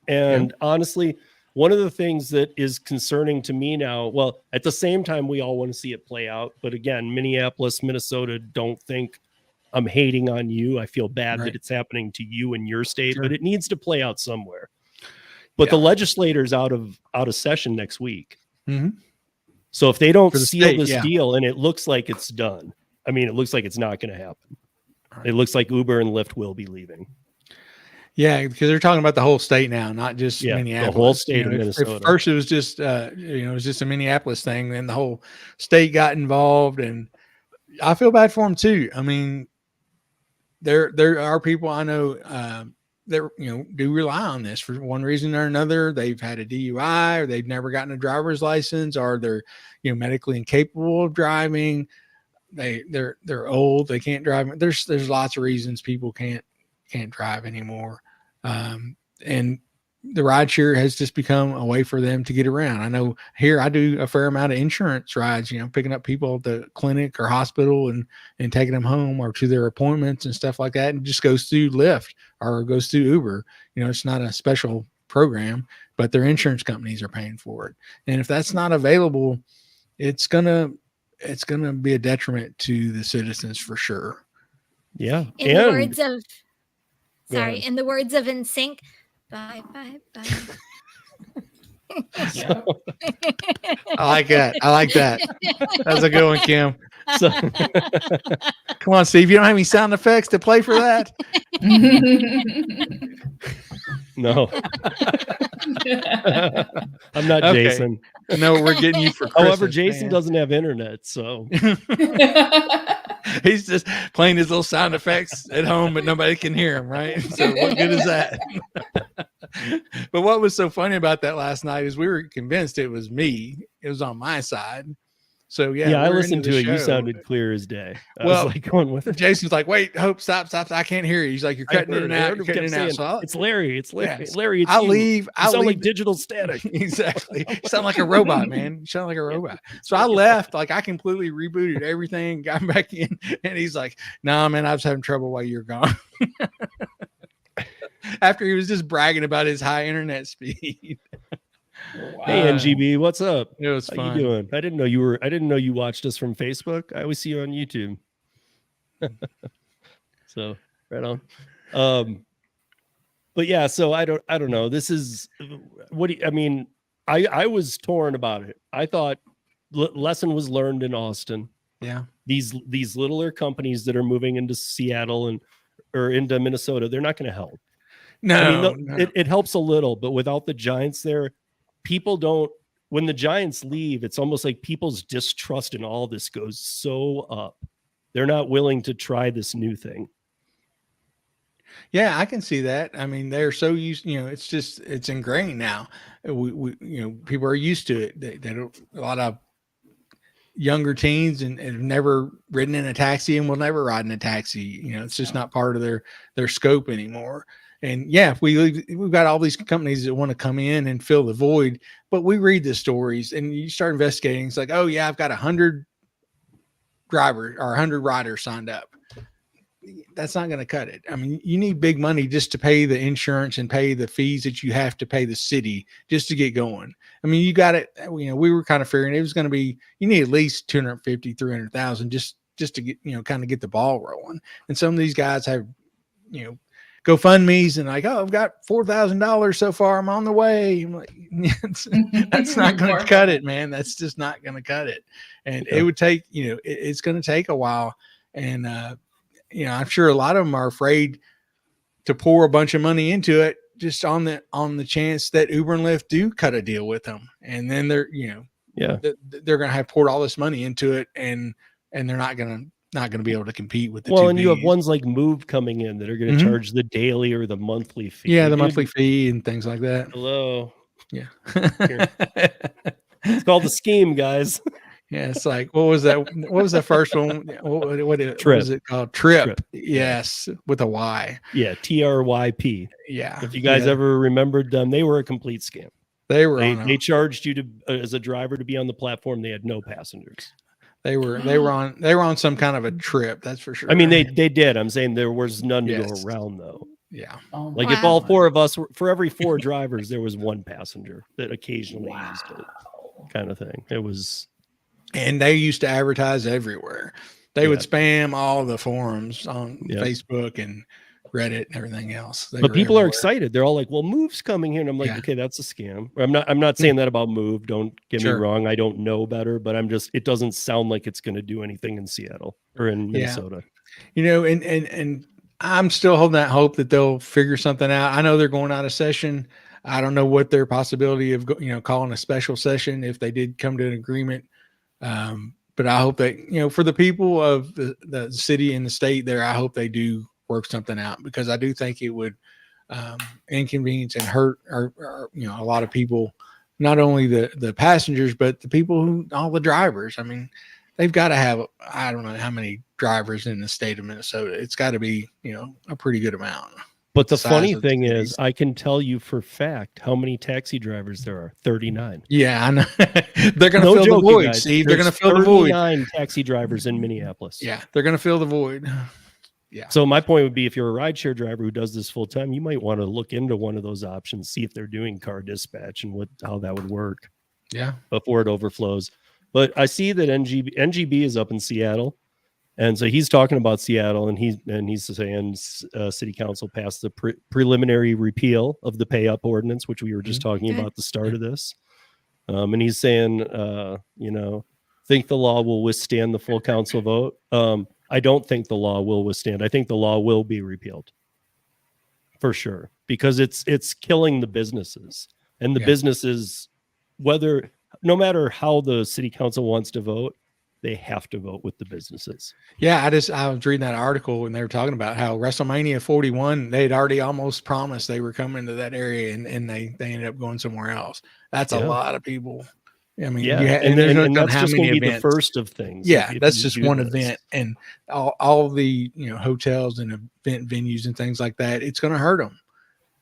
and honestly, one of the things that is concerning to me now, well, at the same time, we all want to see it play out, but again, Minneapolis, Minnesota, don't think I'm hating on you. I feel bad that it's happening to you in your state, but it needs to play out somewhere. But the legislators out of session next week. Mm-hmm. So if they don't For the seal state, this deal, and it looks like it's done, I mean, it looks like it's not going to happen. It looks like Uber and Lyft will be leaving. Yeah, because they're talking about the whole state now, not just Minneapolis. The whole state of Minnesota. At first, it was just it was just a Minneapolis thing. Then the whole state got involved, and I feel bad for them too. I mean, there are people I know that do rely on this for one reason or another. They've had a DUI, or they've never gotten a driver's license, or they're medically incapable of driving. They're old, they can't drive. There's lots of reasons people can't drive anymore. And the rideshare has just become a way for them to get around. I know here I do a fair amount of insurance rides, picking up people at the clinic or hospital and taking them home or to their appointments and stuff like that. And it just goes through Lyft or goes through Uber. It's not a special program, but their insurance companies are paying for it. And if that's not available, it's going to be a detriment to the citizens for sure. Yeah. In the words of NSYNC, bye, bye, bye. Yeah. I like that. I like that. That's a good one, Kim. So Come on, Steve. You don't have any sound effects to play for that? no, I'm not Okay. Jason. No, we're getting you for Christmas. However, Jason man. doesn't have internet, so He's just playing his little sound effects at home, but nobody can hear him, right? So what good is that? But what was so funny about that last night is we were convinced it was me. It was on my side. So yeah, I we're listened into to the it. You show. sounded clear as day. I Well, was like going with it. Jason's like, wait, Hope, stop. I can't hear you. He's like, you're cutting in and out. You're cutting in and out. Saying, So it's Larry. It's Larry. Yes. Larry, it's I'll you. leave. You I'll sound leave. like digital static. Exactly. You sound like a robot, man. You sound like a robot. So I left, like I completely rebooted everything, got back in, and he's like, nah, man, I was having trouble while you're gone. After he was just bragging about his high internet speed. Hey NGB, what's up? It was How fun. you doing? I didn't know you watched us from Facebook. I always see you on YouTube. So right on. But yeah, so I don't know. This is I mean, I was torn about it. I thought lesson was learned in Austin. Yeah. These littler companies that are moving into Seattle or into Minnesota, they're not going to help. No, I mean, it helps a little, but without the giants there, people don't. When the giants leave, it's almost like people's distrust in all this goes so up. They're not willing to try this new thing. Yeah, I can see that. I mean, they're so used, it's ingrained now. We people are used to it. They don't, a lot of younger teens and have never ridden in a taxi and will never ride in a taxi. It's just not part of their scope anymore. And yeah, we've got all these companies that want to come in and fill the void, but we read the stories and you start investigating. It's like, oh yeah, I've got 100 drivers or 100 riders signed up. That's not going to cut it. I mean, you need big money just to pay the insurance and pay the fees that you have to pay the city just to get going. I mean, you got it. We were kind of figuring it was going to be, you need at least 250, 300,000 just to get, kind of get the ball rolling. And some of these guys have, GoFundMe's and like, oh, I've got $4,000 so far. I'm on the way. I'm like, that's not going to cut it, man. That's just not going to cut it. And it would take, it's going to take a while. And, I'm sure a lot of them are afraid to pour a bunch of money into it just on the chance that Uber and Lyft do cut a deal with them. And then they're, they're going to have poured all this money into it and they're not going to be able to compete with the well, two and you have Bs. ones like Move coming in that are going to charge the daily or the monthly fee. Yeah, the monthly fee and things like that. Hello. Yeah. It's called the scheme, guys. Yeah, it's like, what was that? What was the first one? What was it called? Trip. Yes, with a Y. Yeah, TRYP. Yeah. If you guys ever remembered them, they were a complete scam. They charged you to as a driver to be on the platform. They had no passengers. They were on some kind of a trip. That's for sure. I mean, they did. I'm saying there was none to go around though. Yeah. Like if all four of us, for every 4 drivers, there was 1 passenger that occasionally used it, kind of thing. It was. And they used to advertise everywhere. They would spam all the forums on Facebook and Reddit and everything else. But people are excited. They're all like, well, Move's coming here. And I'm like, okay, that's a scam. I'm not saying that about Move. Don't get me wrong. I don't know better, but it doesn't sound like it's going to do anything in Seattle or in Minnesota. And I'm still holding that hope that they'll figure something out. I know they're going out of session. I don't know what their possibility of, calling a special session if they did come to an agreement. But I hope that, for the people of the city and the state there, I hope they do work something out, because I do think it would inconvenience and hurt a lot of people, not only the passengers, but the people all the drivers. I mean, they've got to have, I don't know how many drivers in the state of Minnesota. It's got to be, a pretty good amount. But the funny thing is, I can tell you for fact how many taxi drivers there are. 39. Yeah, I know. They're going to fill the void, Steve. They're going to fill the void. 39 taxi drivers in Minneapolis. Yeah, they're going to fill the void. Yeah. So my point would be, if you're a rideshare driver who does this full time, you might want to look into one of those options, see if they're doing car dispatch and how that would work. Yeah. Before it overflows. But I see that NGB is up in Seattle. And so he's talking about Seattle, and he's saying city council passed the preliminary repeal of the pay up ordinance, which we were just talking about at the start of this. And he's saying, think the law will withstand the full council vote. I don't think the law will withstand. I think the law will be repealed for sure, because it's killing the businesses, and the businesses, no matter how the city council wants to vote, they have to vote with the businesses. Yeah, I was reading that article and they were talking about how WrestleMania 41, they'd already almost promised they were coming to that area, and they ended up going somewhere else. That's a lot of people. I mean, and that's just going to be the first of things. Yeah, that's just one event, and all the hotels and event venues and things like that. It's going to hurt them.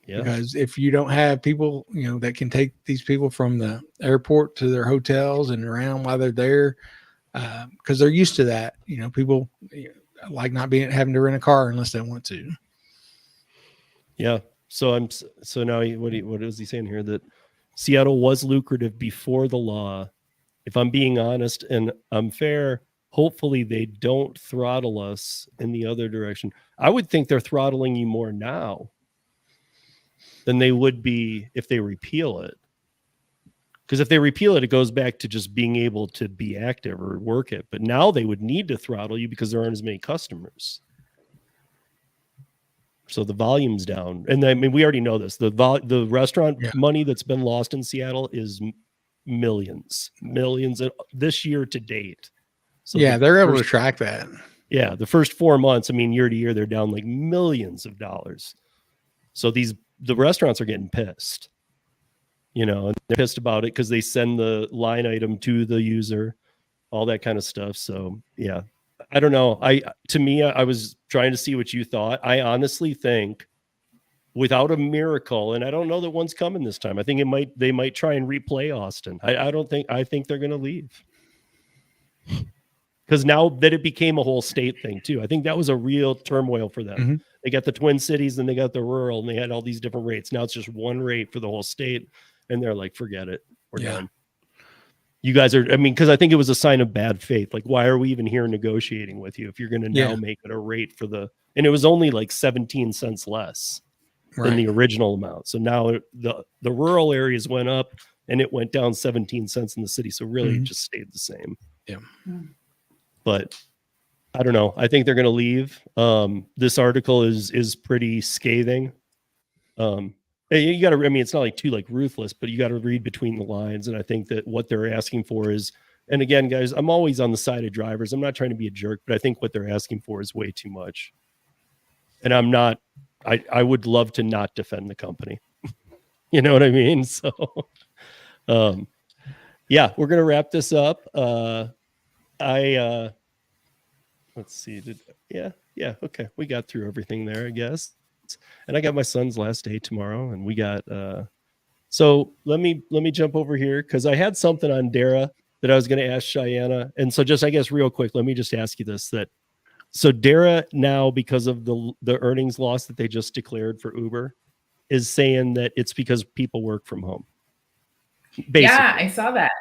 Yeah. Because if you don't have people, that can take these people from the airport to their hotels and around while they're there, because they're used to that. People like not having to rent a car unless they want to. Yeah. So now what is he saying here? That Seattle was lucrative before the law. If I'm being honest and I'm fair, hopefully they don't throttle us in the other direction. I would think they're throttling you more now than they would be if they repeal it. Because if they repeal it, it goes back to just being able to be active or work it. But now they would need to throttle you because there aren't as many customers. So the volume's down. And I mean, we already know this. The restaurant money that's been lost in Seattle is millions this year to date. So they're able to track that. Yeah. The first 4 months, I mean, year to year, they're down like millions of dollars. So the restaurants are getting pissed, and they're pissed about it because they send the line item to the user, all that kind of stuff. So yeah, I don't know. I was trying to see what you thought. I honestly think without a miracle, and I don't know that one's coming this time. I think they might try and replay Austin. I think they're going to leave. Because now that it became a whole state thing too, I think that was a real turmoil for them. Mm-hmm. They got the Twin Cities and they got the rural, and they had all these different rates. Now it's just one rate for the whole state, and they're like, forget it, we're done. You guys are, because I think it was a sign of bad faith. Like, why are we even here negotiating with you if you're going to now make it a rate for and it was only like 17 cents less than the original amount. So now the rural areas went up and it went down 17 cents in the city. So really it just stayed the same. Yeah. But I don't know. I think they're going to leave. This article is pretty scathing. You got to, it's not like too ruthless, but you got to read between the lines. And I think that what they're asking for is, and again, guys, I'm always on the side of drivers. I'm not trying to be a jerk, but I think what they're asking for is way too much. And I'm not, I would love to not defend the company. You know what I mean? So, we're going to wrap this up. Let's see. Okay. We got through everything there, I guess. And I got my son's last day tomorrow, and we got, so let me jump over here, because I had something on Dara that I was going to ask Cheyenne. And so just, I guess, real quick, let me just ask you this, so Dara now, because of the earnings loss that they just declared for Uber, is saying that it's because people work from home. Basically. Yeah, I saw that.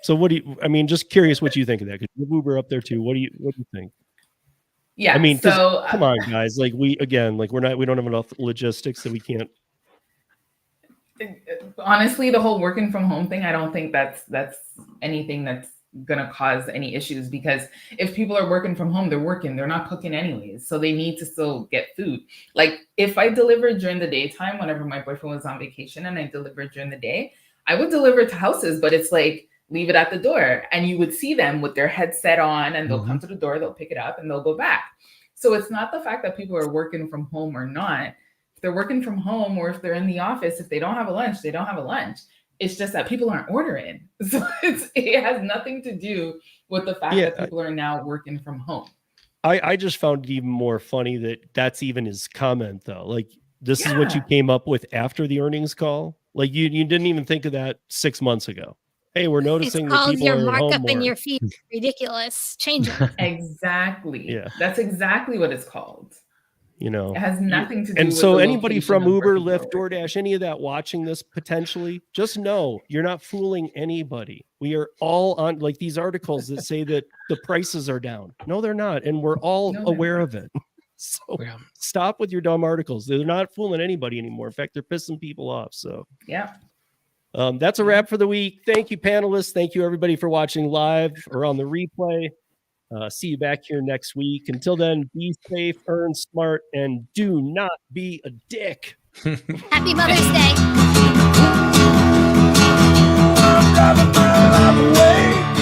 So what do you, just curious what you think of that, because you have Uber up there too. What do you think? Yeah. So come on, guys. We don't have enough logistics, so we can't. Honestly, the whole working from home thing, I don't think that's anything that's going to cause any issues, because if people are working from home, they're not cooking anyways. So they need to still get food. Like, if I delivered during the daytime, whenever my boyfriend was on vacation and I delivered during the day, I would deliver to houses, but it's like, leave it at the door, and you would see them with their headset on, and they'll come to the door, they'll pick it up, and they'll go back. So it's not the fact that people are working from home or not. If they're working from home, or if they're in the office, if they don't have a lunch, they don't have a lunch. It's just that people aren't ordering. So it has nothing to do with the fact that people are now working from home. I just found it even more funny that that's even his comment, though. Like, this is what you came up with after the earnings call. Like, you didn't even think of that 6 months ago. Hey, we're noticing that people your are at home markup in more. your feed ridiculous. Change it. Exactly. Yeah. That's exactly what it's called. You know, It has nothing to do and with so the anybody location from of where Uber, people are Lyft, working. DoorDash, any of that watching this potentially, just know you're not fooling anybody. We are all on like these articles that say that the prices are down. No, they're not. And we're all No, they're aware not. of it. So Yeah. stop with your dumb articles. They're not fooling anybody anymore. In fact, they're pissing people off. So Yeah. that's a wrap for the week. Thank you, panelists. Thank you, everybody, for watching live or on the replay. See you back here next week. Until then, be safe, earn smart, and do not be a dick. Happy Mother's Day. I'm driving my life away.